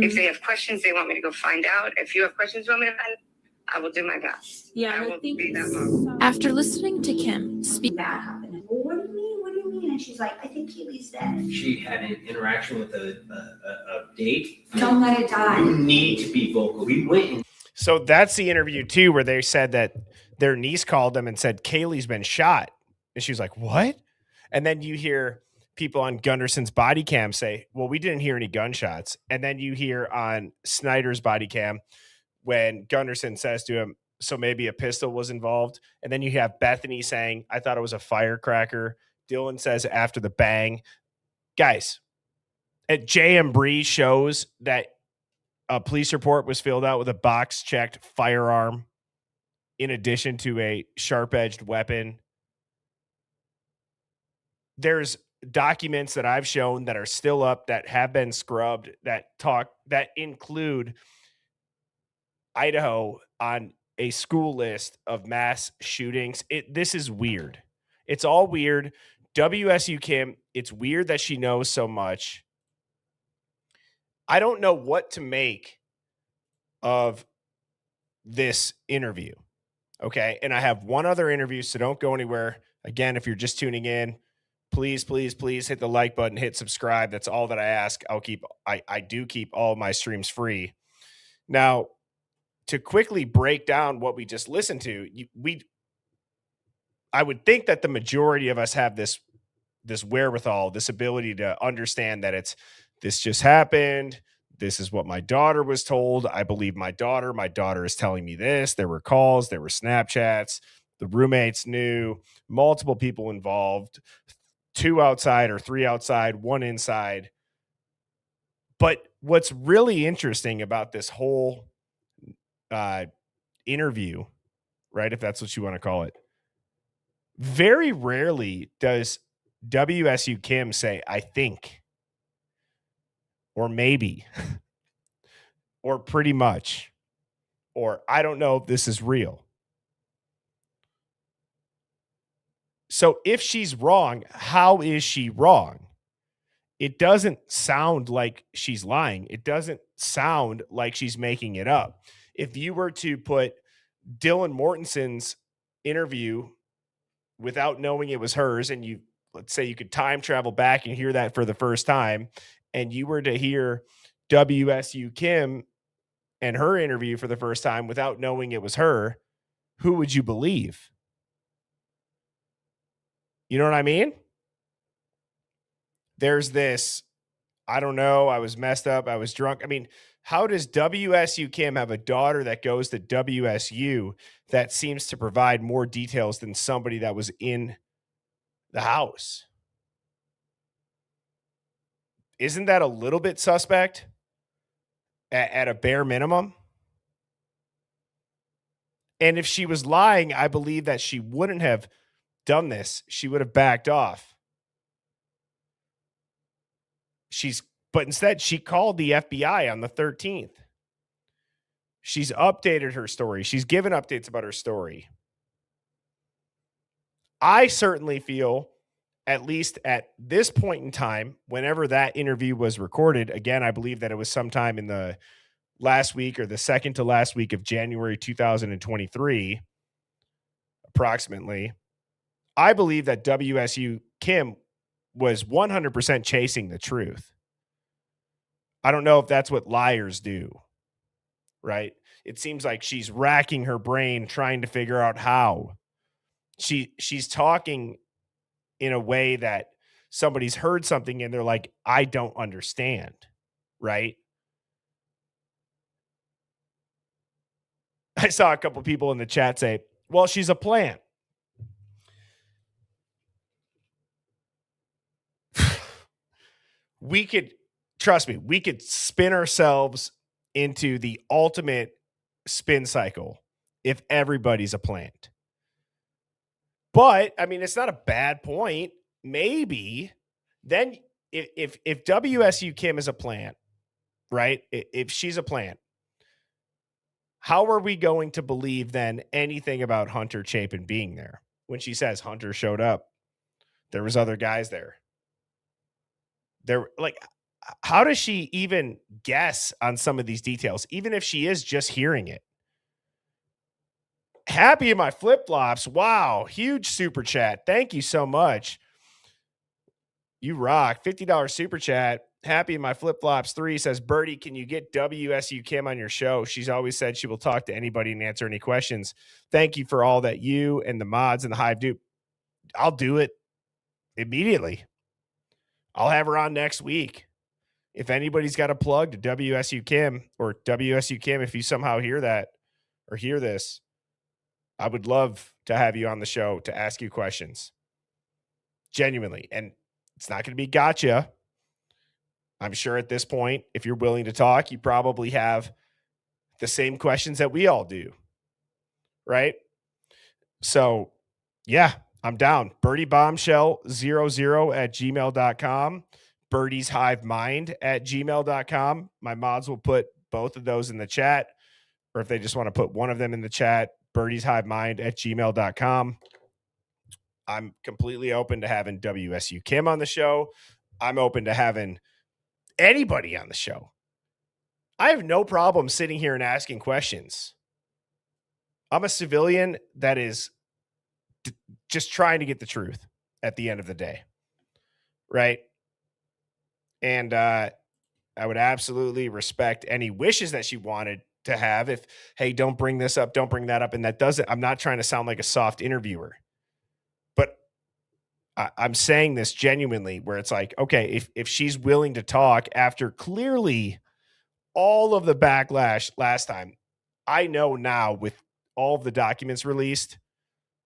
if they have questions, they want me to go find out. If you have questions you want me to find out, I will do my best. Yeah, I will be that mom. After listening to Kim speak, that happened. Well, what do you mean? What do you mean? And she's like, I think Keely's dead. She had an interaction with a date. Don't let it die. You need to be vocal. We went and So that's the interview too, where they said that their niece called them and said, Kaylee's been shot. And she was like, what? And then you hear people on Gunderson's body cam say, well, we didn't hear any gunshots. And then you hear on Snyder's body cam when Gunderson says to him, So maybe a pistol was involved. And then you have Bethany saying, I thought it was a firecracker. Dylan says after the bang. Guys, at JM Bree shows that a police report was filled out with a box-checked firearm in addition to a sharp-edged weapon. There's documents that I've shown that are still up that have been scrubbed that include Idaho on a school list of mass shootings. This is weird. It's all weird. WSU Kim, it's weird that she knows so much. I don't know what to make of this interview. Okay. And I have one other interview, so don't go anywhere. Again, if you're just tuning in, please, please, please hit the like button, hit subscribe. That's all that I ask. I do keep all my streams free. Now, to quickly break down what we just listened to, I would think that the majority of us have this wherewithal, this ability to understand that this just happened. This is what my daughter was told. I believe my daughter. My daughter is telling me this. There were calls, there were Snapchats. The roommates knew, multiple people involved, 2 outside or 3 outside, 1 inside. But what's really interesting about this whole interview, right, if that's what you want to call it, very rarely does WSU Kim say, I think, or maybe, or pretty much, or I don't know if this is real. So if she's wrong, how is she wrong? It doesn't sound like she's lying. It doesn't sound like she's making it up. If you were to put Dylan Mortenson's interview without knowing it was hers, and let's say you could time travel back and hear that for the first time, and you were to hear WSU Kim and her interview for the first time without knowing it was her, who would you believe? You know what I mean? There's this, I don't know, I was messed up, I was drunk. I mean, how does WSU Kim have a daughter that goes to WSU that seems to provide more details than somebody that was in the house? Isn't that a little bit suspect at a bare minimum? And if she was lying, I believe that she wouldn't have done this. She would have backed off. But instead, she called the FBI on the 13th. She's updated her story. She's given updates about her story. I certainly feel, at least at this point in time, whenever that interview was recorded, again, I believe that it was sometime in the last week or the second to last week of January 2023, approximately. I believe that WSU Kim was 100% chasing the truth. I don't know if that's what liars do, right? It seems like she's racking her brain trying to figure out how. She's talking in a way that somebody's heard something and they're like, I don't understand, right? I saw a couple people in the chat say, well, she's a plant. Trust me, we could spin ourselves into the ultimate spin cycle if everybody's a plant. But, I mean, it's not a bad point. Maybe then if WSU Kim is a plant, right? If she's a plant, how are we going to believe then anything about Hunter Chapin being there when she says Hunter showed up? There was other guys there. How does she even guess on some of these details, even if she is just hearing it? Happy in my flip-flops. Wow. Huge super chat. Thank you so much. You rock. $50 super chat. Happy in my flip-flops 3 says, Birdie, can you get WSU Kim on your show? She's always said she will talk to anybody and answer any questions. Thank you for all that you and the mods and the Hive do. I'll do it immediately. I'll have her on next week. If anybody's got a plug to WSU Kim, or WSU Kim, if you somehow hear that or hear this, I would love to have you on the show to ask you questions. Genuinely. And it's not going to be gotcha. I'm sure at this point, if you're willing to talk, you probably have the same questions that we all do. Right? So, yeah, I'm down. BirdieBombshell00 at gmail.com. Birdie's Hive Mind at gmail.com. My mods will put both of those in the chat, or if they just want to put one of them in the chat, Birdie's Hive Mind at gmail.com. I'm completely open to having WSU Kim on the show. I'm open to having anybody on the show. I have no problem sitting here and asking questions. I'm a civilian that is just trying to get the truth at the end of the day. Right? And I would absolutely respect any wishes that she wanted to have. If, hey, don't bring this up, don't bring that up. And that doesn't, I'm not trying to sound like a soft interviewer, but I'm saying this genuinely where it's like, okay, if she's willing to talk after clearly all of the backlash last time, I know now with all of the documents released,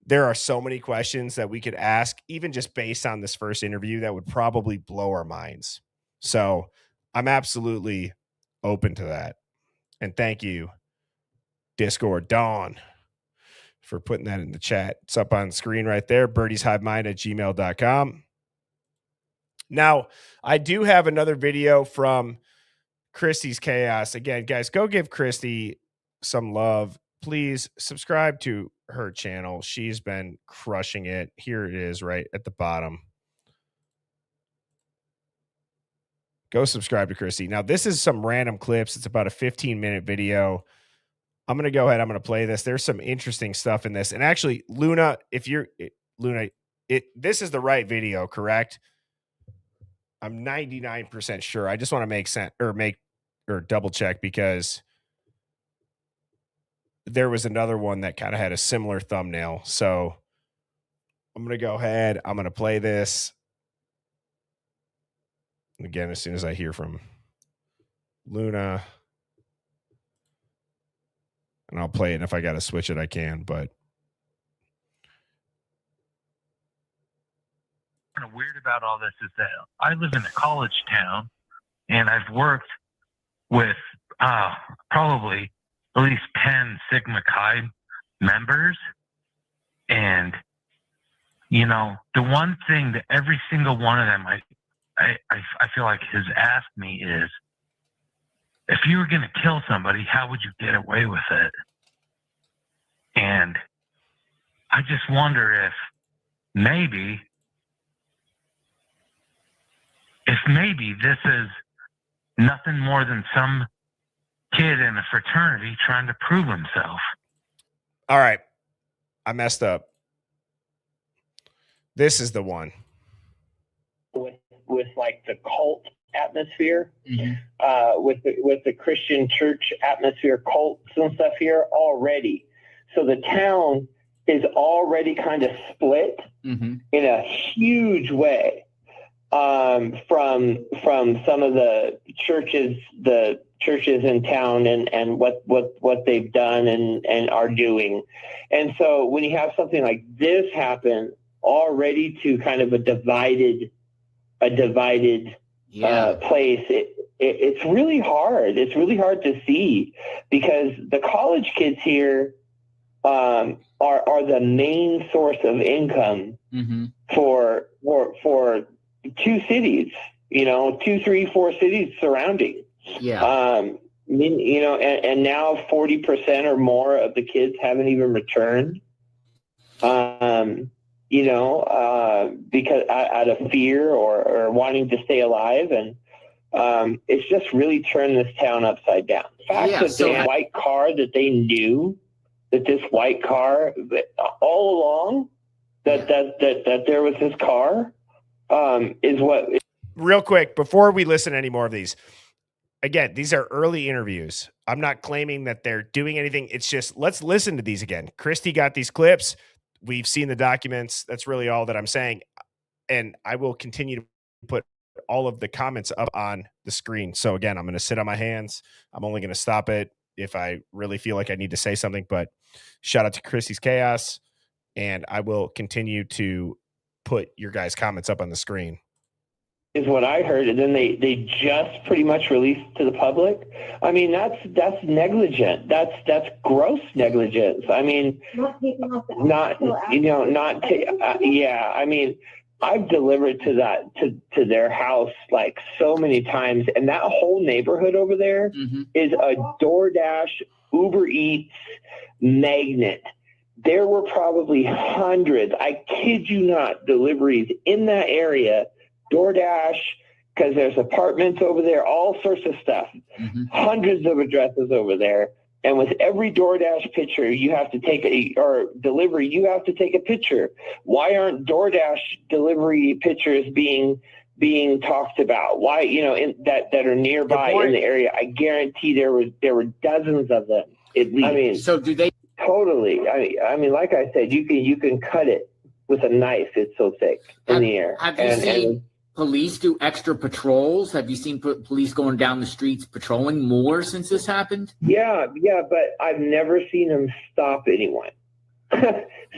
there are so many questions that we could ask, even just based on this first interview, that would probably blow our minds. So I'm absolutely open to that. And thank you, Discord Dawn, for putting that in the chat. It's up on the screen right there, birdieshivemind at gmail.com. Now, I do have another video from Christy's Chaos. Again, guys, go give Christy some love. Please subscribe to her channel. She's been crushing it. Here it is right at the bottom. Go subscribe to Christy. Now, this is some random clips. It's about a 15-minute video. I'm going to go ahead. I'm going to play this. There's some interesting stuff in this. And actually, Luna, this is the right video, correct? I'm 99% sure. I just want to make sense or double check because there was another one that kind of had a similar thumbnail. So I'm going to go ahead. I'm going to play this. Again, as soon as I hear from Luna, and I'll play it. And if I got to switch it, I can, but. Kind of weird about all this is that I live in a college town and I've worked with probably at least 10 Sigma Chi members. And, you know, the one thing that every single one of them I feel like has asked me is, if you were going to kill somebody, how would you get away with it? And I just wonder if maybe this is nothing more than some kid in a fraternity trying to prove himself. All right. I messed up. This is the one. With like the cult atmosphere, with the Christian church atmosphere, cults and stuff here already. So the town is already kind of split in a huge way from some of the churches in town and what they've done and are doing. And so when you have something like this happen already to kind of a divided place, it's really hard. It's really hard to see because the college kids here are the main source of income for 2 cities, 2, 3, 4 cities surrounding. And now 40% or more of the kids haven't even returned. Because out of fear or wanting to stay alive. And it's just really turned this town upside down. The fact that the white car that they knew, that this white car all along, that there was this car is what. Real quick, before we listen to any more of these, again, these are early interviews. I'm not claiming that they're doing anything. It's just, let's listen to these again. Christy got these clips. We've seen the documents. That's really all that I'm saying. And I will continue to put all of the comments up on the screen. So again, I'm going to sit on my hands. I'm only going to stop it if I really feel like I need to say something. But shout out to Chrissy's Chaos, and I will continue to put your guys' comments up on the screen. Is what I heard, and then they just pretty much released to the public. I mean, that's negligent. That's gross negligence. I mean, yeah. I mean, I've delivered to their house like so many times, and that whole neighborhood over there is a DoorDash, Uber Eats magnet. There were probably hundreds, I kid you not, deliveries in that area. DoorDash, because there's apartments over there, all sorts of stuff. Hundreds of addresses over there. And with every DoorDash picture, you have to take or delivery, you have to take a picture. Why aren't DoorDash delivery pictures being talked about? Why, that are nearby in the area? I guarantee there were dozens of them. So do they? Totally. I mean, like I said, you can cut it with a knife. It's so thick in the air. Have you seen police do extra patrols? Have you seen police going down the streets patrolling more since this happened? Yeah, but I've never seen them stop anyone.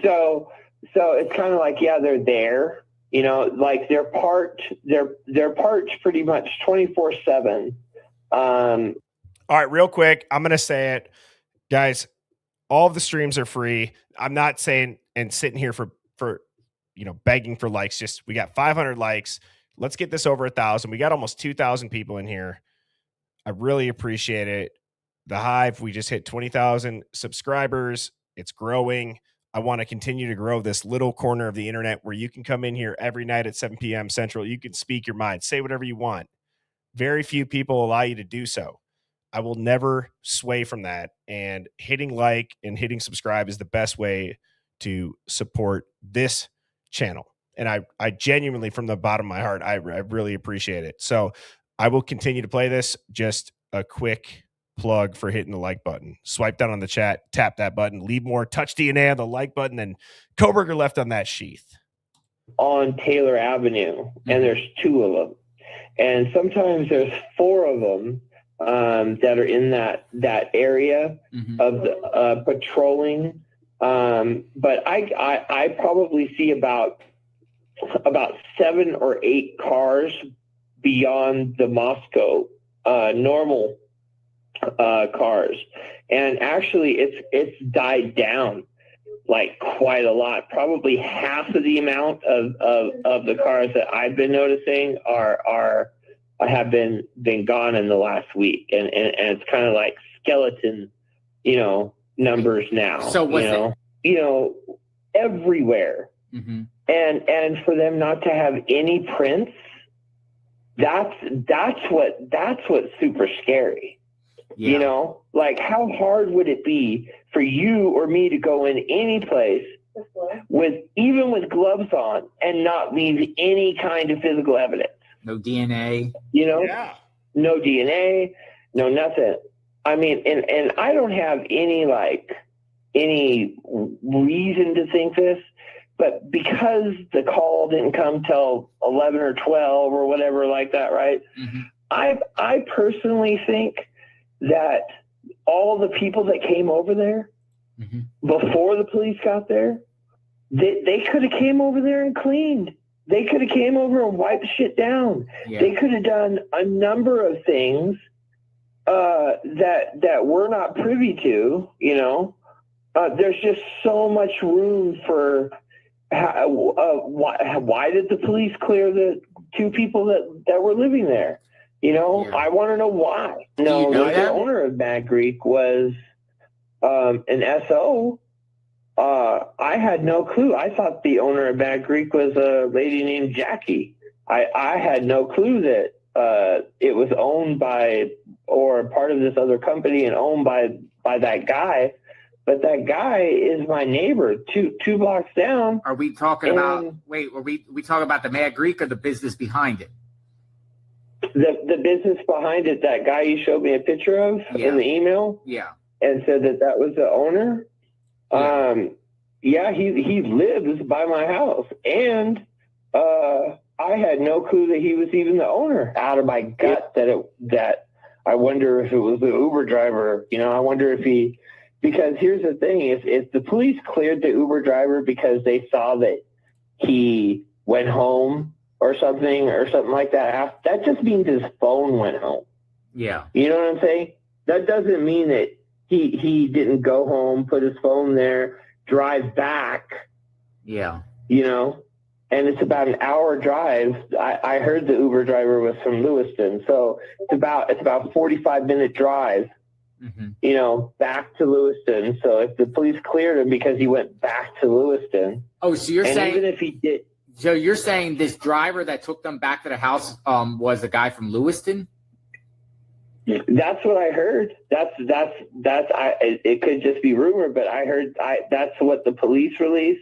So it's kind of like, yeah, they're there, like they're parked pretty much 24/7. All right, real quick, I'm going to say it, guys, all of the streams are free. I'm not saying and sitting here for begging for likes. Just, we got 500 likes. Let's get this over 1,000. We got almost 2,000 people in here. I really appreciate it. The Hive, we just hit 20,000 subscribers. It's growing. I want to continue to grow this little corner of the internet where you can come in here every night at 7 p.m. Central. You can speak your mind, say whatever you want. Very few people allow you to do so. I will never sway from that. And hitting like and hitting subscribe is the best way to support this channel. And I genuinely, from the bottom of my heart, I really appreciate it. So I will continue to play this. Just a quick plug for hitting the like button. Swipe down on the chat, tap that button, leave more touch DNA on the like button, and Coburger left on that sheath. On Taylor Avenue, and there's 2 of them. And sometimes there's 4 of them that are in that area of the patrolling. But I probably see about 7 or 8 cars beyond the Moscow normal cars, and actually it's died down like quite a lot. Probably half of the amount of the cars that I've been noticing have been gone in the last week, and it's kind of like skeleton numbers now. So what's everywhere. And for them not to have any prints, that's what's super scary. Like, how hard would it be for you or me to go in any place even with gloves on and not leave any kind of physical evidence? No DNA. No DNA, no nothing. I mean, and I don't have any reason to think this, but because the call didn't come till 11 or 12 or whatever like that, right? I personally think that all the people that came over there before the police got there, they could have came over there and cleaned. They could have came over and wiped shit down. They could have done a number of things that we're not privy to. There's just so much room for. Why did the police clear the 2 people that were living there? I want to know why. No, the owner of Bad Greek was an SO. I had no clue. I thought the owner of Bad Greek was a lady named Jackie. I had no clue that it was owned by or part of this other company and owned by that guy. But that guy is my neighbor, two blocks down. Are we talking about? Wait, are we talking about the Mad Greek or the business behind it? The business behind it. That guy you showed me a picture of in the email. Yeah. And said that was the owner. He lives by my house, and I had no clue that he was even the owner. Out of my gut that I wonder if it was the Uber driver. I wonder if he, because here's the thing, if the police cleared the Uber driver because they saw that he went home or something like that, that just means his phone went home. Yeah. You know what I'm saying? That doesn't mean that he didn't go home, put his phone there, drive back. Yeah. And it's about an hour drive. I heard the Uber driver was from Lewiston. So it's about 45-minute drive, back to Lewiston. So if the police cleared him because he went back to Lewiston. Oh, so you're saying, even if he did. So you're saying this driver that took them back to the house was a guy from Lewiston? That's what I heard. It could just be rumor, but I heard that's what the police released.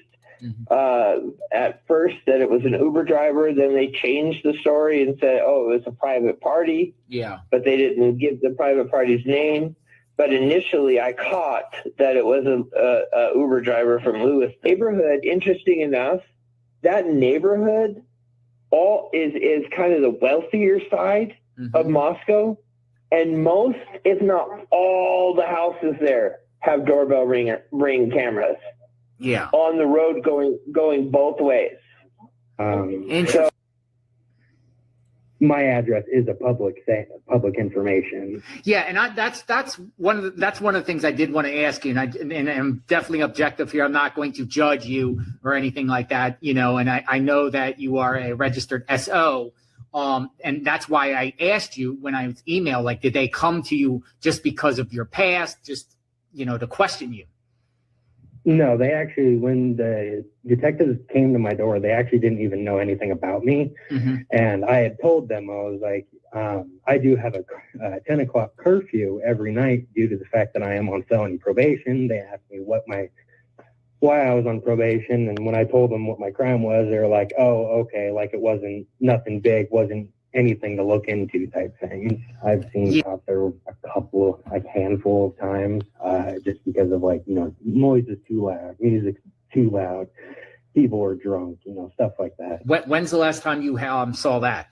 At first that it was an Uber driver, then they changed the story and said, oh, it was a private party. Yeah. But they didn't give the private party's name. But initially I caught that it was a Uber driver from Lewis neighborhood. Interesting enough, that neighborhood is kind of the wealthier side of Moscow. And most, if not all, the houses there have doorbell ring cameras. Yeah. On the road going both ways. Interesting. So my address is a public information. Yeah, and that's one of the things I did want to ask you, and I'm definitely objective here. I'm not going to judge you or anything like that, and I know that you are a registered SO. And that's why I asked you when I was emailed, like, did they come to you just because of your past, just, to question you? No, they actually, when the detectives came to my door, they actually didn't even know anything about me. And I had told them, I was like, I do have a 10 o'clock curfew every night due to the fact that I am on felony probation. They asked me why I was on probation. And when I told them what my crime was, they were like, oh, okay. Like it wasn't nothing big, wasn't anything to look into type thing. I've seen cops there a handful of times, just because of noise is too loud, music's too loud, people are drunk, stuff like that. When's the last time you saw that?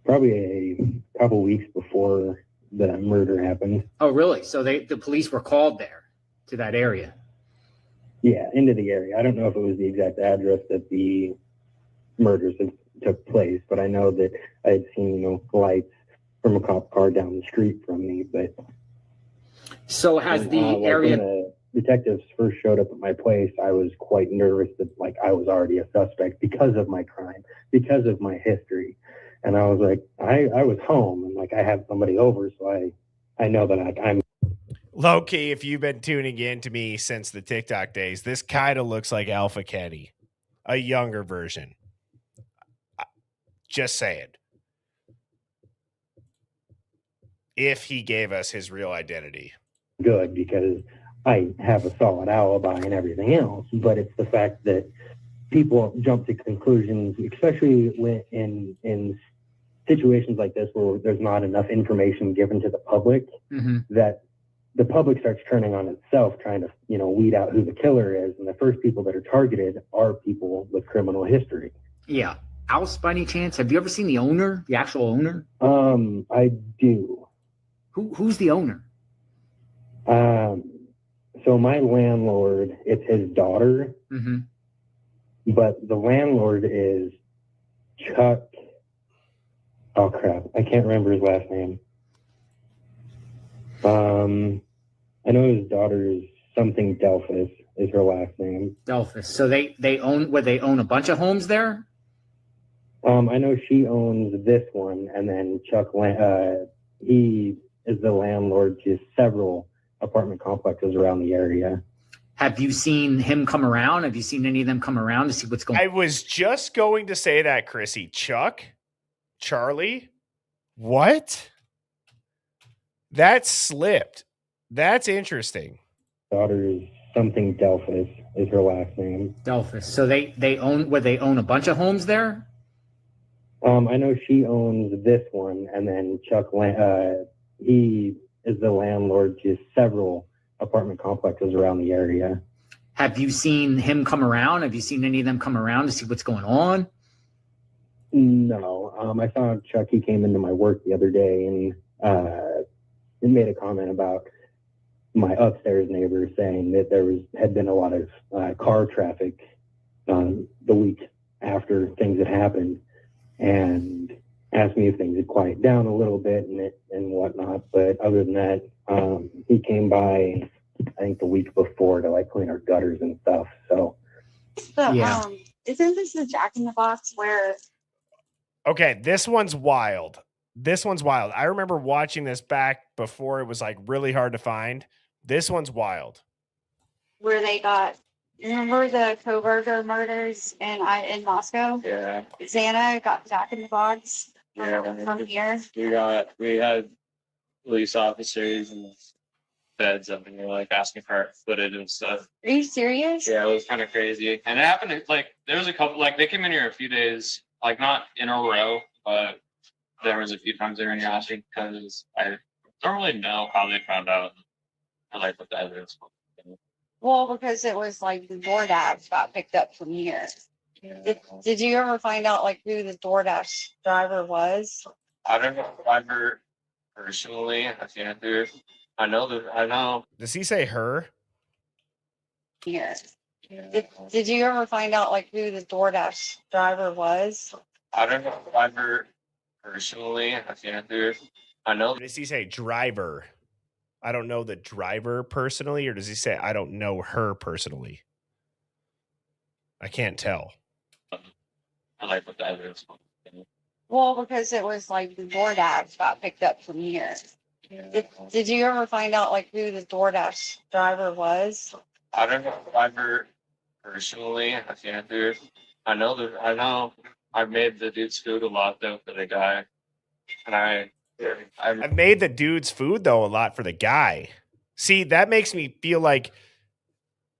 Probably a couple weeks before the murder happened. Oh, really? So the police were called there to that area? Yeah, into the area. I don't know if it was the exact address that the murders took place, but I know that I had seen, lights from a cop car down the street from me. But so has the area? When the detectives first showed up at my place, I was quite nervous that I was already a suspect because of my crime, because of my history, and I was like, I was home and I have somebody over, so I know that I'm. Low-key, if you've been tuning in to me since the TikTok days, this kind of looks like Alpha Kenny, a younger version. Just saying. If he gave us his real identity. Good, because I have a solid alibi and everything else, but it's the fact that people jump to conclusions, especially when in situations like this where there's not enough information given to the public, that the public starts turning on itself, trying to, weed out who the killer is. And the first people that are targeted are people with criminal history. Yeah. House, by any chance? Have you ever seen the owner, the actual owner? I do. Who's the owner? So my landlord, it's his daughter, but the landlord is Chuck. Oh crap, I can't remember his last name. I know his daughter's something Delphus is her last name. Delphus. So they own a bunch of homes there? I know she owns this one, and then Chuck, he is the landlord to several apartment complexes around the area. Have you seen him come around? Have you seen any of them come around to see what's going on? I was just going to say that, Chrissy. Chuck? Charlie? What? That slipped. That's interesting. Daughter's something Delphus is her last name. Delphus. So they own a bunch of homes there? I know she owns this one, and then Chuck, he is the landlord to several apartment complexes around the area. Have you seen him come around? Have you seen any of them come around to see what's going on? No, I saw Chucky came into my work the other day and made a comment about my upstairs neighbor saying that had been a lot of car traffic the week after things had happened, and asked me if things had quieted down a little bit and whatnot. But other than that, he came by, I think, the week before to like clean our gutters and stuff. So, Yeah. Isn't this the Jack in the Box where Okay, this one's wild. This one's wild. I remember watching this back before it was like really hard to find. This one's wild. they got? Remember the Koberger murders in Moscow? Yeah. Xana got Jack in the Box. Yeah. From here. We had police officers and feds up and they're like asking for footage and stuff. Are you serious? Yeah, it was kind of crazy. And it happened like there was a couple like they came in here a few days, like not in a row, but there was a few times they were in here asking because I don't really know how they found out like what the evidence was. Well, because it was like the DoorDash got picked up from here. Yeah. Did you ever find out like who the DoorDash driver was? I don't know if I've heard personally. I can't do it. I know. Does he say her? Here. Did you ever find out like who the DoorDash driver was? I don't know if I've heard personally. I can't do it. I know. Does he say driver? I don't know the driver personally, or does he say I don't know her personally? I can't tell. I like what the evidence was. Well, because it was like the DoorDash got picked up from here. Yeah. Did you ever find out like who the DoorDash driver was? I don't know if I've heard personally. I can't do it. I know. I've made the dude's food a lot though for the guy, and I've made the dude's food though a lot for the guy. See, that makes me feel like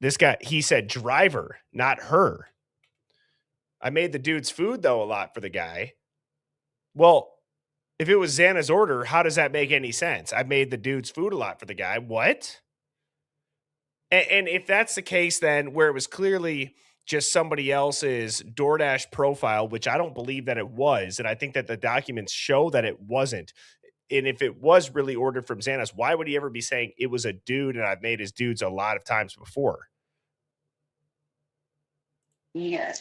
this guy. He said driver, not her. I made the dude's food though a lot for the guy. Well, if it was Xana's order, how does that make any sense? I made the dude's food a lot for the guy. What? And if that's the case, then where it was clearly just somebody else's DoorDash profile, which I don't believe that it was, and I think that the documents show that it wasn't. And if it was really ordered from Xana's, why would he ever be saying it was a dude and I've made his dudes a lot of times before? Here.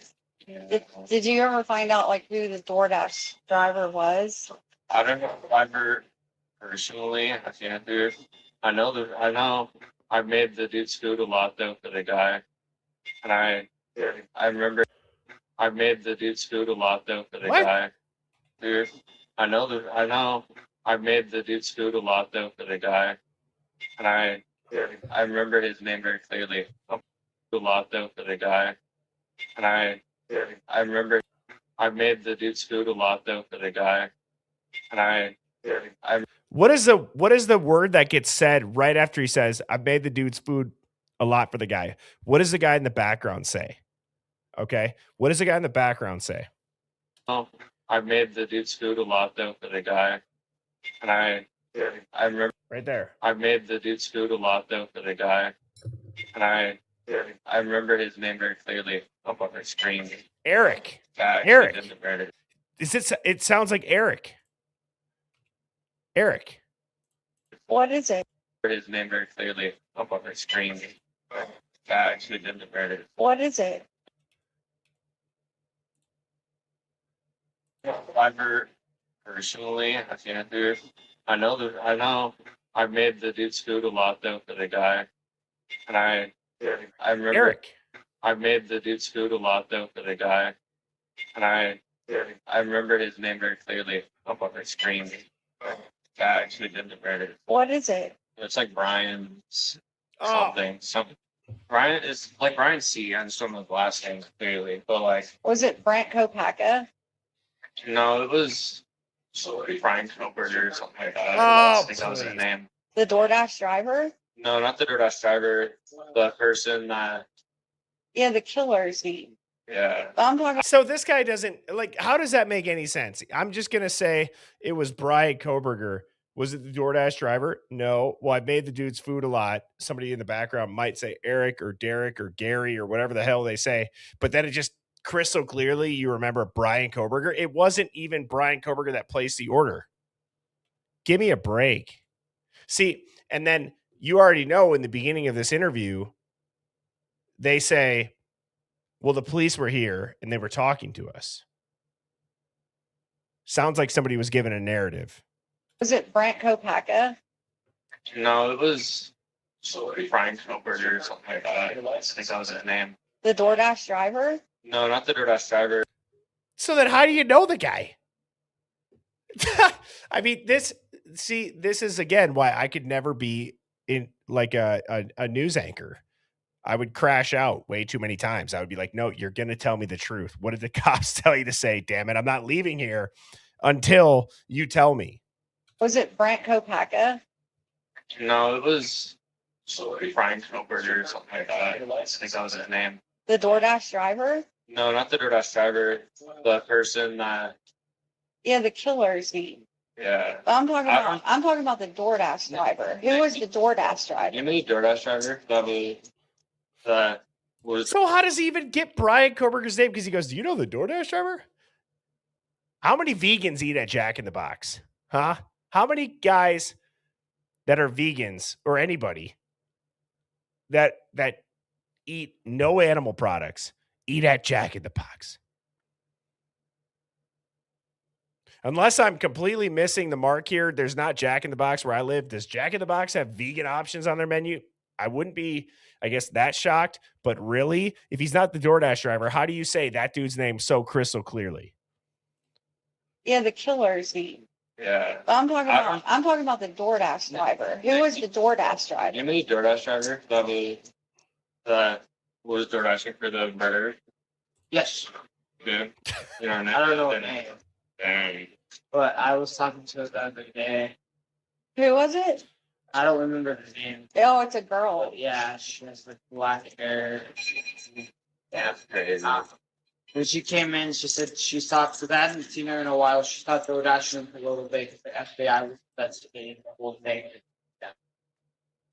Did you ever find out like who the DoorDash driver was? I don't know if I've heard personally. I can't do it. I know. I've made the dude's food a lot though for the guy, and I remember I've made the dude's food a lot though for the guy. Dude, I know. I've made the dude's food a lot though for the guy, and I remember his name very clearly. A lot though for the guy, and I remember I've made the dude's food a lot though for the guy, and I. What is the word that gets said right after he says, I made the dude's food a lot for the guy? What does the guy in the background say? Okay. What does the guy in the background say? Oh, I've made the dude's food a lot though for the guy. And I remember right there. I've made the dude's food a lot though for the guy. And I remember his name very clearly up on the screen. Eric. Eric. It sounds like Eric. Eric. What is it? His name very clearly up on the screen. Actually didn't heard it. What is it? I've heard personally. I can't do it. I know. I've made the dude's food a lot though for the guy, and I remember Eric. I've made the dude's food a lot though for the guy, and I remember his name very clearly up on the screen. Actually didn't heard it. What is it? It's like Brian's something. Brian is like Brian C. I just don't know the last name clearly, but like. Was it Brant Kopaka? No, it was Brian Koberger or something like that. Oh, I think that was his name. The DoorDash driver? No, not the DoorDash driver. The person that. Yeah, the killer's name. Yeah. I'm talking. So this guy doesn't like. How does that make any sense? I'm just gonna say it was Brian Koberger. Was it the DoorDash driver? No. Well, I made the dude's food a lot. Somebody in the background might say Eric or Derek or Gary or whatever the hell they say, but then it just crystal clearly you remember Brian Koberger. It wasn't even Brian Koberger that placed the order. Give me a break. See, and then you already know in the beginning of this interview, they say, well, the police were here and they were talking to us. Sounds like somebody was given a narrative. Was it Brant Kopaka? No, it was Brian Koberger or something like that. I think that was his name. The DoorDash driver? No, not the DoorDash driver. So then how do you know the guy? I mean, this is again why I could never be in like a news anchor. I would crash out way too many times. I would be like, no, you're going to tell me the truth. What did the cops tell you to say? Damn it. I'm not leaving here until you tell me. Was it Brant Kopaka? No, it was Brian Koberger or something like that. I think that was his name. The DoorDash driver? No, not the DoorDash driver. The person that. Yeah, the killer's name. Yeah. But I'm talking about the DoorDash driver. Who was the DoorDash driver? You mean the DoorDash driver? That was. So how does he even get Brian Koberger's name? Because he goes, do you know the DoorDash driver? How many vegans eat at Jack in the Box? Huh? How many guys that are vegans or anybody that eat no animal products eat at Jack in the Box? Unless I'm completely missing the mark here, there's not Jack in the Box where I live. Does Jack in the Box have vegan options on their menu? I wouldn't be, I guess, that shocked. But really, if he's not the DoorDash driver, how do you say that dude's name so crystal clearly? Yeah, the killer's name. Yeah. But I'm talking about the DoorDash driver. Who was the DoorDash driver? You mean the DoorDash driver? That was DoorDashing for the murder? Yes. Yeah. You know, I don't know what name. Dang. But I was talking to her the other day. Who was it? I don't remember her name. Oh, it's a girl. But yeah, she has like black hair. Yeah, crazy. When she came in, she said she talked to that and seen her in a while. She thought they were dashing for a little bit because the FBI was investigating the whole thing. Yeah.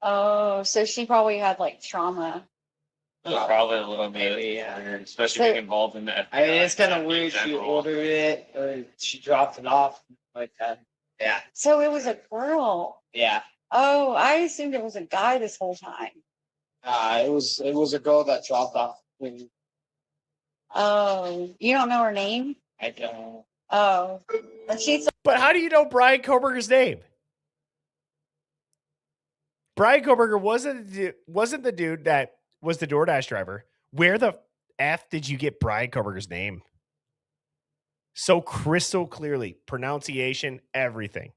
Oh, so she probably had like trauma. Probably a little bit, yeah. Especially being involved in that. I mean, it's kind of weird. She ordered it, or she dropped it off, like that. Yeah. So it was a girl. Yeah. Oh, I assumed it was a guy this whole time. It was a girl that dropped off. Oh, you don't know her name? I don't. Oh, and she's. But how do you know Brian Koberger's name? Brian Koberger wasn't the dude that was the DoorDash driver. Where the F did you get Brian Koberger's name? So crystal clearly, pronunciation, everything.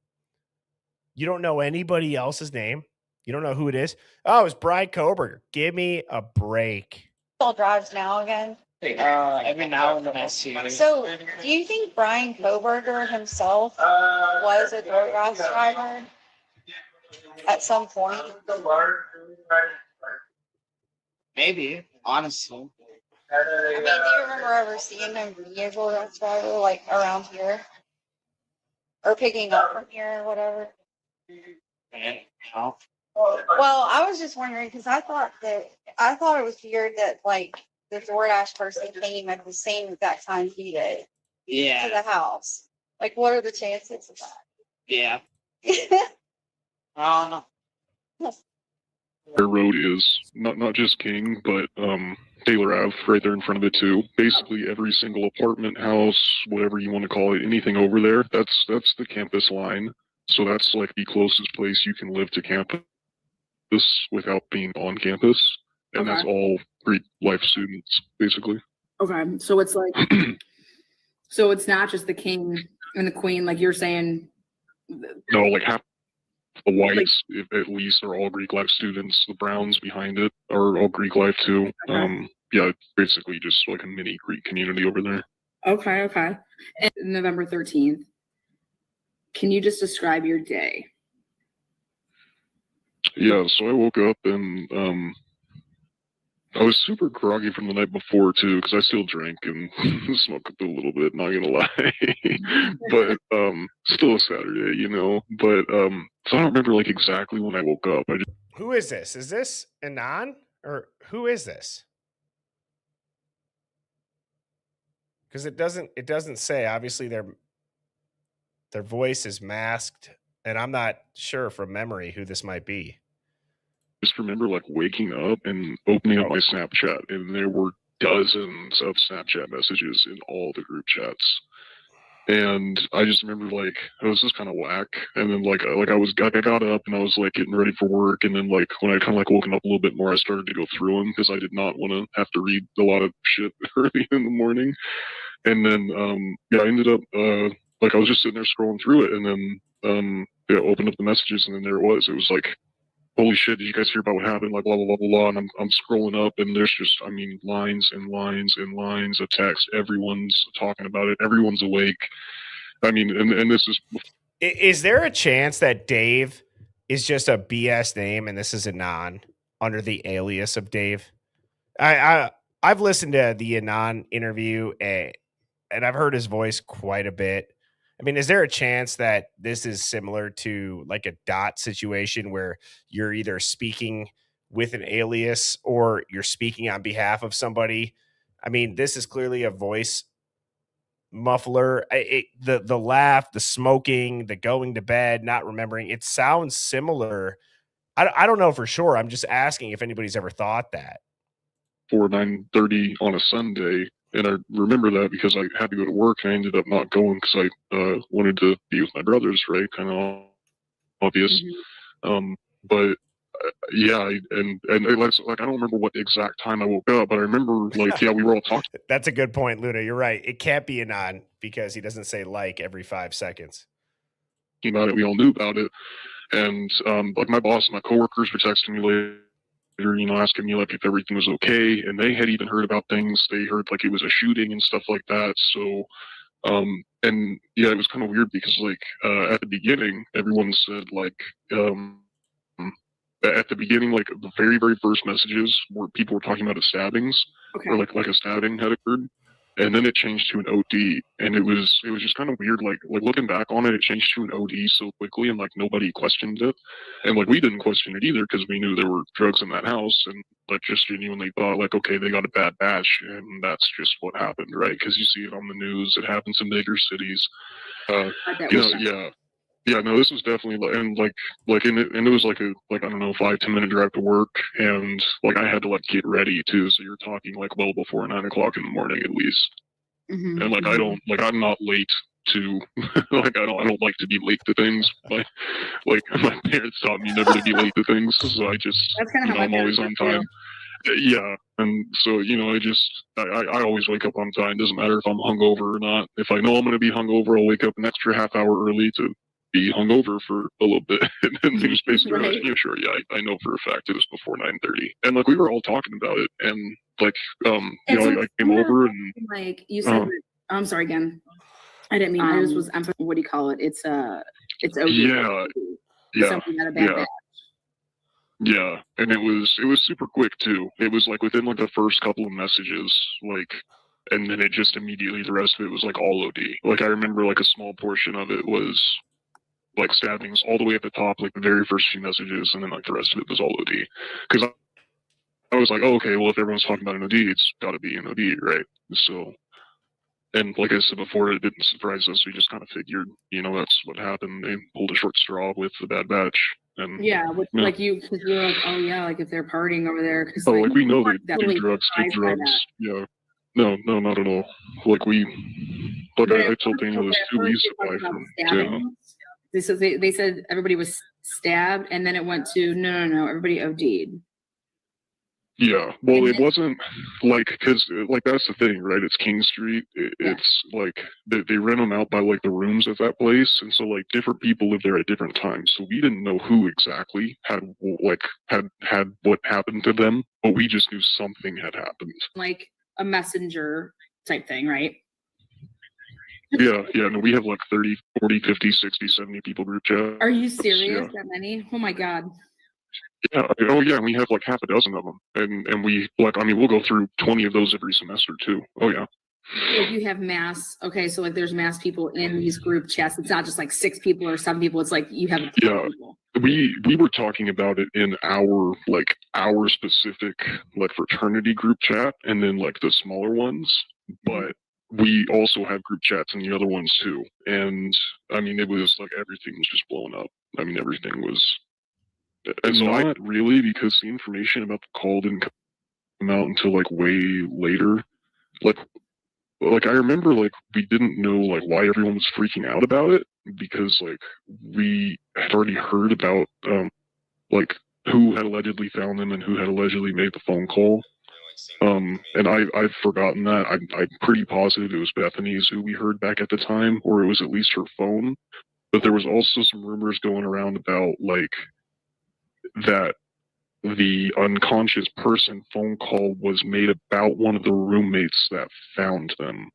You don't know anybody else's name? You don't know who it is? Oh, it's Brian Koberger. Give me a break. Still drives now again? Every now and then I see her. So, do you think Brian Koberger himself was a DoorDash driver at some point? Maybe, honestly. I mean, do you remember ever seeing him be a DoorDash driver, like around here? Or picking up from here or whatever? No. Well, I was just wondering because I thought it was weird that like the DoorDash person came at the same exact time he did. Yeah. To the house. Like, what are the chances of that? Yeah. I don't know. Their road is not just King, but Taylor Ave right there in front of it too. Basically every single apartment, house, whatever you want to call it, anything over there, that's the campus line. So that's like the closest place you can live to campus without being on campus. And that's all Greek life students, basically. Okay. So it's like so it's not just the king and the queen, like you're saying. No, like half the whites, if at least, are all Greek life students. The browns behind it are all Greek life too. Okay. Yeah, it's basically just like a mini Greek community over there. Okay. And November 13th. Can you just describe your day? Yeah, so I woke up and I was super groggy from the night before too, because I still drank and smoked a little bit, not gonna lie. But still a Saturday, you know. But so I don't remember like exactly when I woke up. Who is this? Is this Anon? Or who is this? because it doesn't say. Obviously, their voice is masked, and I'm not sure from memory who this might be. Just remember like waking up and opening up my Snapchat, and there were dozens of Snapchat messages in all the group chats. And I just remember like, oh, this is kind of whack. And then like I got up and I was like getting ready for work. And then like when I kind of like woken up a little bit more, I started to go through them because I did not want to have to read a lot of shit early in the morning. And then yeah, I ended up like I was just sitting there scrolling through it, and then yeah, opened up the messages, and then there it was. It was like, holy shit, did you guys hear about what happened? Like, blah, blah, blah, blah, blah. And I'm scrolling up, and there's just, I mean, lines and lines and lines of text. Everyone's talking about it. Everyone's awake. I mean, and this is... Is there a chance that Dave is just a BS name, and this is Anon under the alias of Dave? I've listened to the Anon interview, and I've heard his voice quite a bit. I mean, is there a chance that this is similar to like a dot situation where you're either speaking with an alias or you're speaking on behalf of somebody? I mean, this is clearly a voice muffler. The laugh, the smoking, the going to bed, not remembering. It sounds similar. I don't know for sure. I'm just asking if anybody's ever thought that. 9:30 on a Sunday. And I remember that because I had to go to work, and I ended up not going because I wanted to be with my brothers, right? Kind of obvious. But yeah, and it's like I don't remember what exact time I woke up, but I remember like yeah, we were all talking. That's a good point, Luna. You're right. It can't be Anon because he doesn't say like every 5 seconds. About it, we all knew about it, and like my boss and my coworkers were texting me later, you know, asking me like if everything was okay, and they had even heard about things. They heard like it was a shooting and stuff like that. So and yeah, it was kind of weird because like at the beginning everyone said like at the beginning, like the very first messages where people were talking about stabbings, or like a stabbing had occurred, and then it changed to an OD, and it was just kind of weird. Like looking back on it, it changed to an OD so quickly, and like nobody questioned it, and like we didn't question it either because we knew there were drugs in that house, and like just genuinely thought like, okay, they got a bad batch, and that's just what happened, right? Because you see it on the news, it happens in bigger cities, you know, yeah. Yeah, no, this was definitely and it was like I don't know, 5-10 minute drive to work, and like I had to like get ready too. So you're talking like well before 9 o'clock in the morning at least. And like I'm not late to like I don't like to be late to things. Like my parents taught me never to be late to things, so I just I'm always on time. Yeah, and so you know I always wake up on time. Doesn't matter if I'm hungover or not. If I know I'm going to be hungover, I'll wake up an extra half hour early to be hungover for a little bit, and then just basically like, yeah, sure, yeah, I know for a fact it was before 9:30, and like we were all talking about it, and like you know I came over and like you said, I'm sorry again. I didn't mean I just was. What do you call it? It's OD. Yeah. Something that a bad batch. Yeah, and it was super quick too. It was like within like the first couple of messages, like, and then it just immediately the rest of it was like all OD. Like I remember like a small portion of it was like stabbings all the way at the top, like the very first few messages, and then like the rest of it was all OD. Because I was like, oh, okay, well if everyone's talking about an OD, it's got to be an OD, right? So, and like I said before, it didn't surprise us. We just kind of figured, you know, that's what happened. They pulled a short straw with the bad batch. And like you, because you're like, oh yeah, like if they're partying over there, because like we know they do drugs, take drugs. Yeah, no, not at all. Like I told Daniel this too. We used to buy from Dana. They said everybody was stabbed, and then it went to no, everybody OD'd. Yeah, well, it wasn't like because like that's the thing, right? It's King Street. It's like they rent them out by like the rooms at that place, and so like different people live there at different times. So we didn't know who exactly had what happened to them, but we just knew something had happened. Like a messenger type thing, right? Yeah. No, we have like 30, 40, 50, 60, 70 people group chat. Are you serious? That many? Oh my God. Yeah. Oh yeah. We have like half a dozen of them, and we like. I mean, we'll go through 20 of those every semester too. Oh yeah. If you have mass, okay, so like there's mass people in these group chats. It's not just like 6 people or 7 people. It's like you have people. We were talking about it in our specific like fraternity group chat, and then like the smaller ones. But we also have group chats in the other ones too. And I mean, it was like everything was just blown up. I mean, everything was. And so not really, because the information about the call didn't come out until like way later. Like I remember, like we didn't know like why everyone was freaking out about it, because like we had already heard about like who had allegedly found them and who had allegedly made the phone call. And I've forgotten that. I'm pretty positive it was Bethany's who we heard back at the time, or it was at least her phone. But there was also some rumors going around about like that the unconscious person phone call was made about one of the roommates that found them.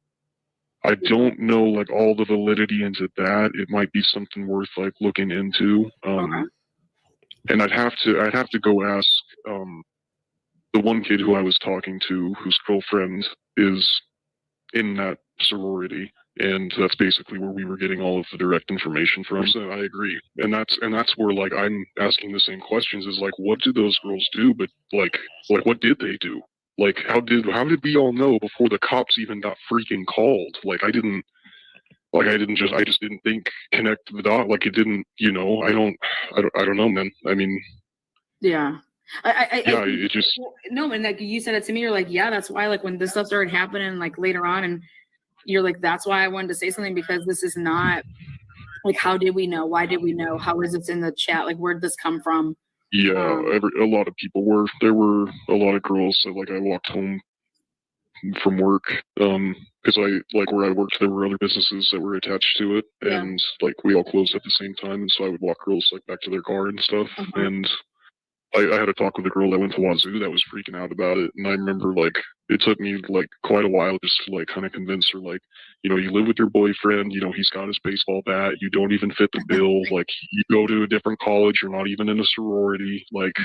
I don't know like all the validity into that. It might be something worth like looking into. And I'd have to go ask the one kid who I was talking to, whose girlfriend is in that sorority, and that's basically where we were getting all of the direct information from. So I agree, and that's where like I'm asking the same questions: is like, what did those girls do? But like what did they do? Like how did we all know before the cops even got freaking called? Like I just didn't think connect the dot. Like it didn't, you know. I don't know, man. I mean, Yeah. it just no, and like you said it to me, you're like, yeah, that's why like when this stuff started happening like later on, and you're like, that's why I wanted to say something, because this is not like, how did we know? Why did we know? How is this in the chat? Like, where did this come from? Yeah, a lot of people were. There were a lot of girls that like I walked home from work, because I like where I worked, there were other businesses that were attached to it, and like we all closed at the same time, and so I would walk girls like back to their car and stuff, and I had a talk with a girl that went to Wazoo that was freaking out about it, and I remember like it took me like quite a while just to like kind of convince her, like, you know, you live with your boyfriend, you know, he's got his baseball bat, you don't even fit the bill, like you go to a different college, you're not even in a sorority, like.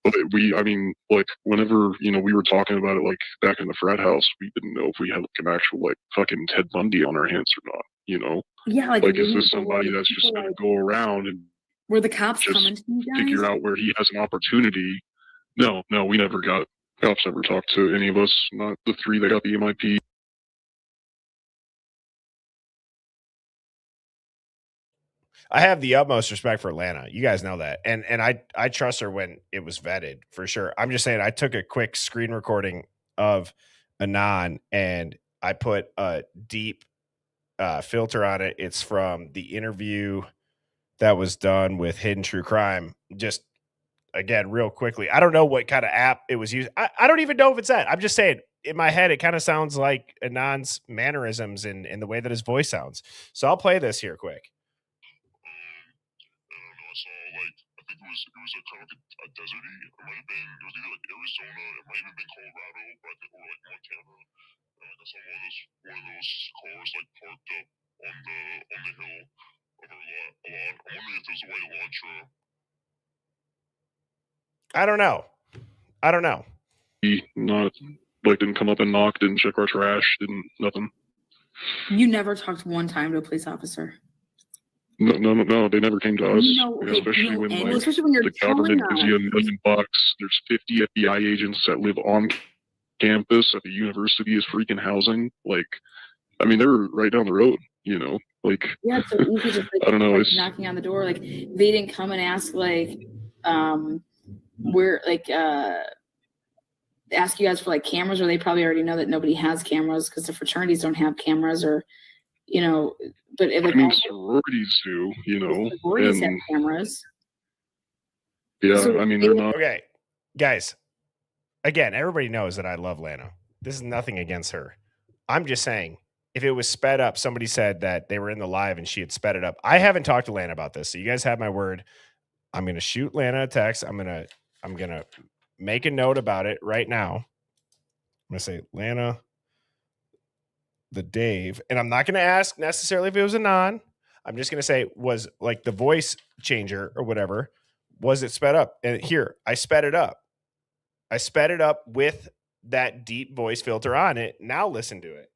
But I mean, like, whenever, you know, we were talking about it, like, back in the frat house, we didn't know if we had, like, an actual, like, fucking Ted Bundy on our hands or not, you know? Yeah, like is this somebody that's just going to go around and were the cops just coming to you guys? figure out where he has an opportunity? No, we never got, cops never talked to any of us, not the three that got the MIP. I have the utmost respect for Atlanta. You guys know that. And I trust her when it was vetted, for sure. I'm just saying, I took a quick screen recording of Anon and I put a deep filter on it. It's from the interview that was done with Hidden True Crime. Just again, real quickly, I don't know what kind of app it was used. I don't even know if it's that. I'm just saying, in my head, it kind of sounds like Anon's mannerisms in the way that his voice sounds. So I'll play this here quick. It was a kind of a deserty. It might have been, it was either like Arizona, it might even been Colorado, but I think, or like Montana. I saw one of those cars like parked up on the hill of our lot. I'm wondering if there's a way to launch a. I don't know. He not like didn't come up and knock, didn't check our trash, didn't nothing. You never talked one time to a police officer. No, they never came to us. Especially when you're the government gives you $1 million. There's 50 FBI agents that live on campus at the university as freaking housing. Like, I mean, they're right down the road, you know. Like, yeah, so you could just like, I don't know, like knocking on the door. Like, they didn't come and ask like, where like ask you guys for like cameras, or they probably already know that nobody has cameras because the fraternities don't have cameras, or you know. But if, like, I mean, sororities do, you know. Sororities have cameras. Yeah, so I mean, they're not. Okay, guys. Again, everybody knows that I love Lana. This is nothing against her. I'm just saying, if it was sped up, somebody said that they were in the live and she had sped it up. I haven't talked to Lana about this, so you guys have my word. I'm gonna shoot Lana a text. I'm gonna make a note about it right now. I'm gonna say, Lana, the Dave, and I'm not going to ask necessarily if it was a non. I'm just going to say, was like the voice changer or whatever, was it sped up? And here, I sped it up. I sped it up with that deep voice filter on it. Now listen to it.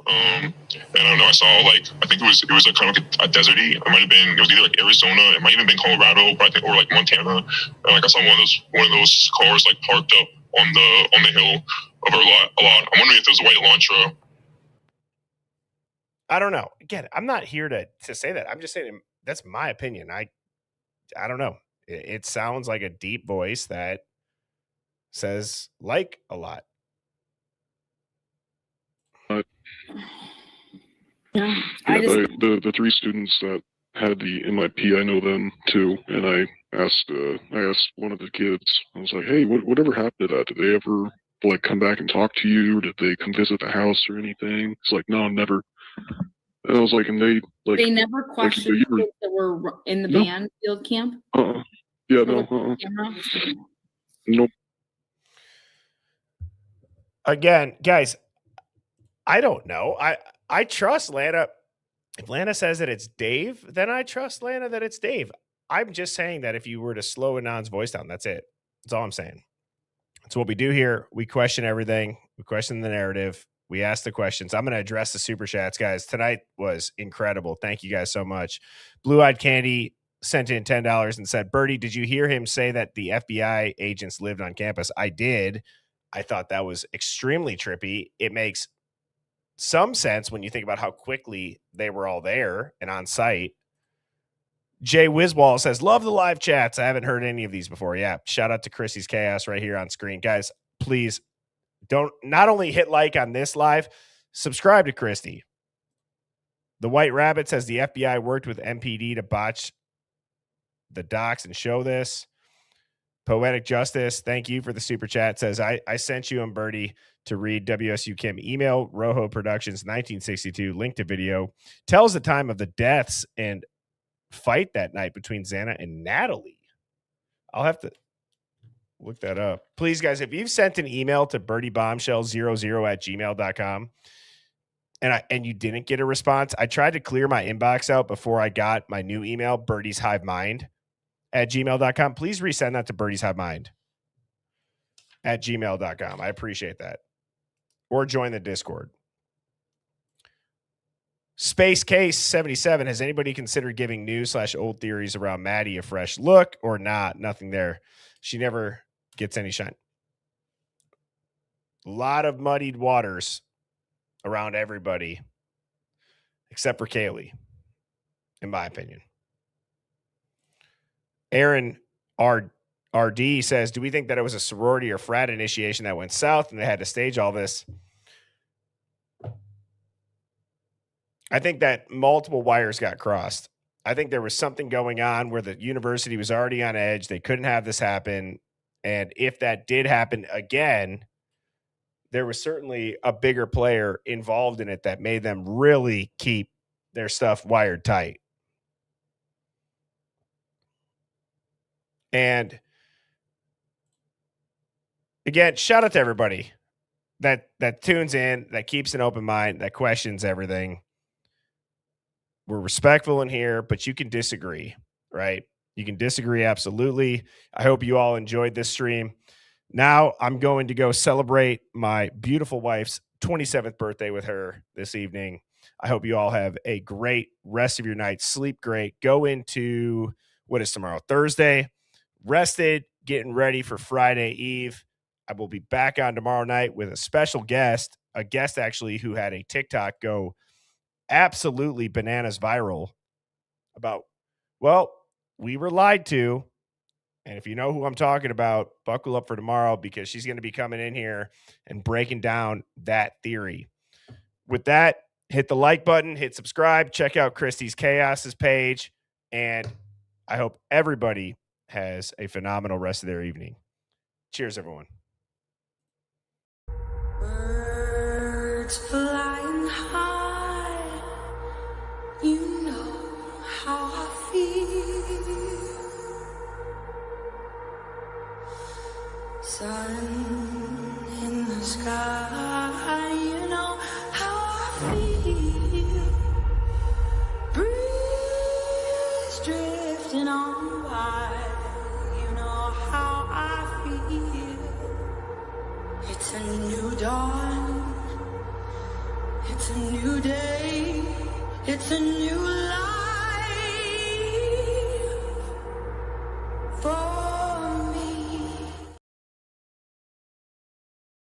And I don't know, I saw like, I think it was a kind of a deserty. It might have been, it was either like Arizona, it might even been Colorado, but I think, or like Montana. And like I saw one of those cars like parked up on the hill of our lot. I'm wondering if there's a white Elantra. I don't know. Again, I'm not here to say that. I'm just saying that's my opinion. I don't know. It sounds like a deep voice that says like a lot. The three students that had the MIP, I know them too, and I asked one of the kids. I was like, "Hey, whatever happened to that? Did they ever like come back and talk to you? Did they come visit the house or anything?" It's like, "No, never." And I was like, "And they like they never questioned the kids that were in the band field camp." Yeah, no. Nope. Again, guys, I don't know. I trust Lana. If Lana says that it's Dave, then I trust Lana that it's Dave. I'm just saying that if you were to slow Anand's voice down, that's it. That's all I'm saying. That's what we do here. We question everything. We question the narrative. We ask the questions. I'm going to address the super chats, guys. Tonight was incredible. Thank you guys so much. Blue Eyed Candy sent in $10 and said, "Birdie, did you hear him say that the FBI agents lived on campus?" I did. I thought that was extremely trippy. It makes some sense when you think about how quickly they were all there and on site. Jay Wiswall says, "Love the live chats. I haven't heard any of these before." Yeah. Shout out to Chrissy's Chaos right here on screen. Guys, please don't not only hit like on this live, subscribe to Christy. The White Rabbit says the FBI worked with MPD to botch the docs and show this. Poetic Justice, thank you for the super chat. Says, I sent you and Birdie to read WSU Kim email. Rojo Productions 1962 link to video tells the time of the deaths and fight that night between Xana and Natalie. I'll have to look that up. Please, guys, if you've sent an email to birdiebombshell00@gmail.com and you didn't get a response, I tried to clear my inbox out before I got my new email, Birdie's Hive Mind at gmail.com. Please resend that to Birdie's Hive Mind at gmail.com. I appreciate that. Or join the Discord. Space Case 77. Has anybody considered giving new/old theories around Maddie a fresh look or not? Nothing there. She never gets any shine. A lot of muddied waters around everybody except for Kaylee, in my opinion. Aaron RD says, "Do we think that it was a sorority or frat initiation that went south and they had to stage all this?" I think that multiple wires got crossed. I think there was something going on where the university was already on edge. They couldn't have this happen. And if that did happen again, there was certainly a bigger player involved in it that made them really keep their stuff wired tight. And again, shout out to everybody that tunes in, that keeps an open mind, that questions everything. We're respectful in here, but you can disagree, right? You can disagree, absolutely. I hope you all enjoyed this stream. Now I'm going to go celebrate my beautiful wife's 27th birthday with her this evening. I hope you all have a great rest of your night. Sleep great. Go into, what is tomorrow? Thursday. Rested, getting ready for Friday Eve. I will be back on tomorrow night with a special guest, a guest actually who had a TikTok go absolutely bananas viral about, well, we were lied to. And if you know who I'm talking about, buckle up for tomorrow because she's going to be coming in here and breaking down that theory. With that, hit the like button, hit subscribe, check out Christy's Chaos's page, and I hope everybody has a phenomenal rest of their evening. Cheers, everyone. Birds flying high, you know how I feel. Sun in the sky, you know how I feel. Breeze drifting on by, you know how I feel. It's a new dawn, it's a new day, it's a new life.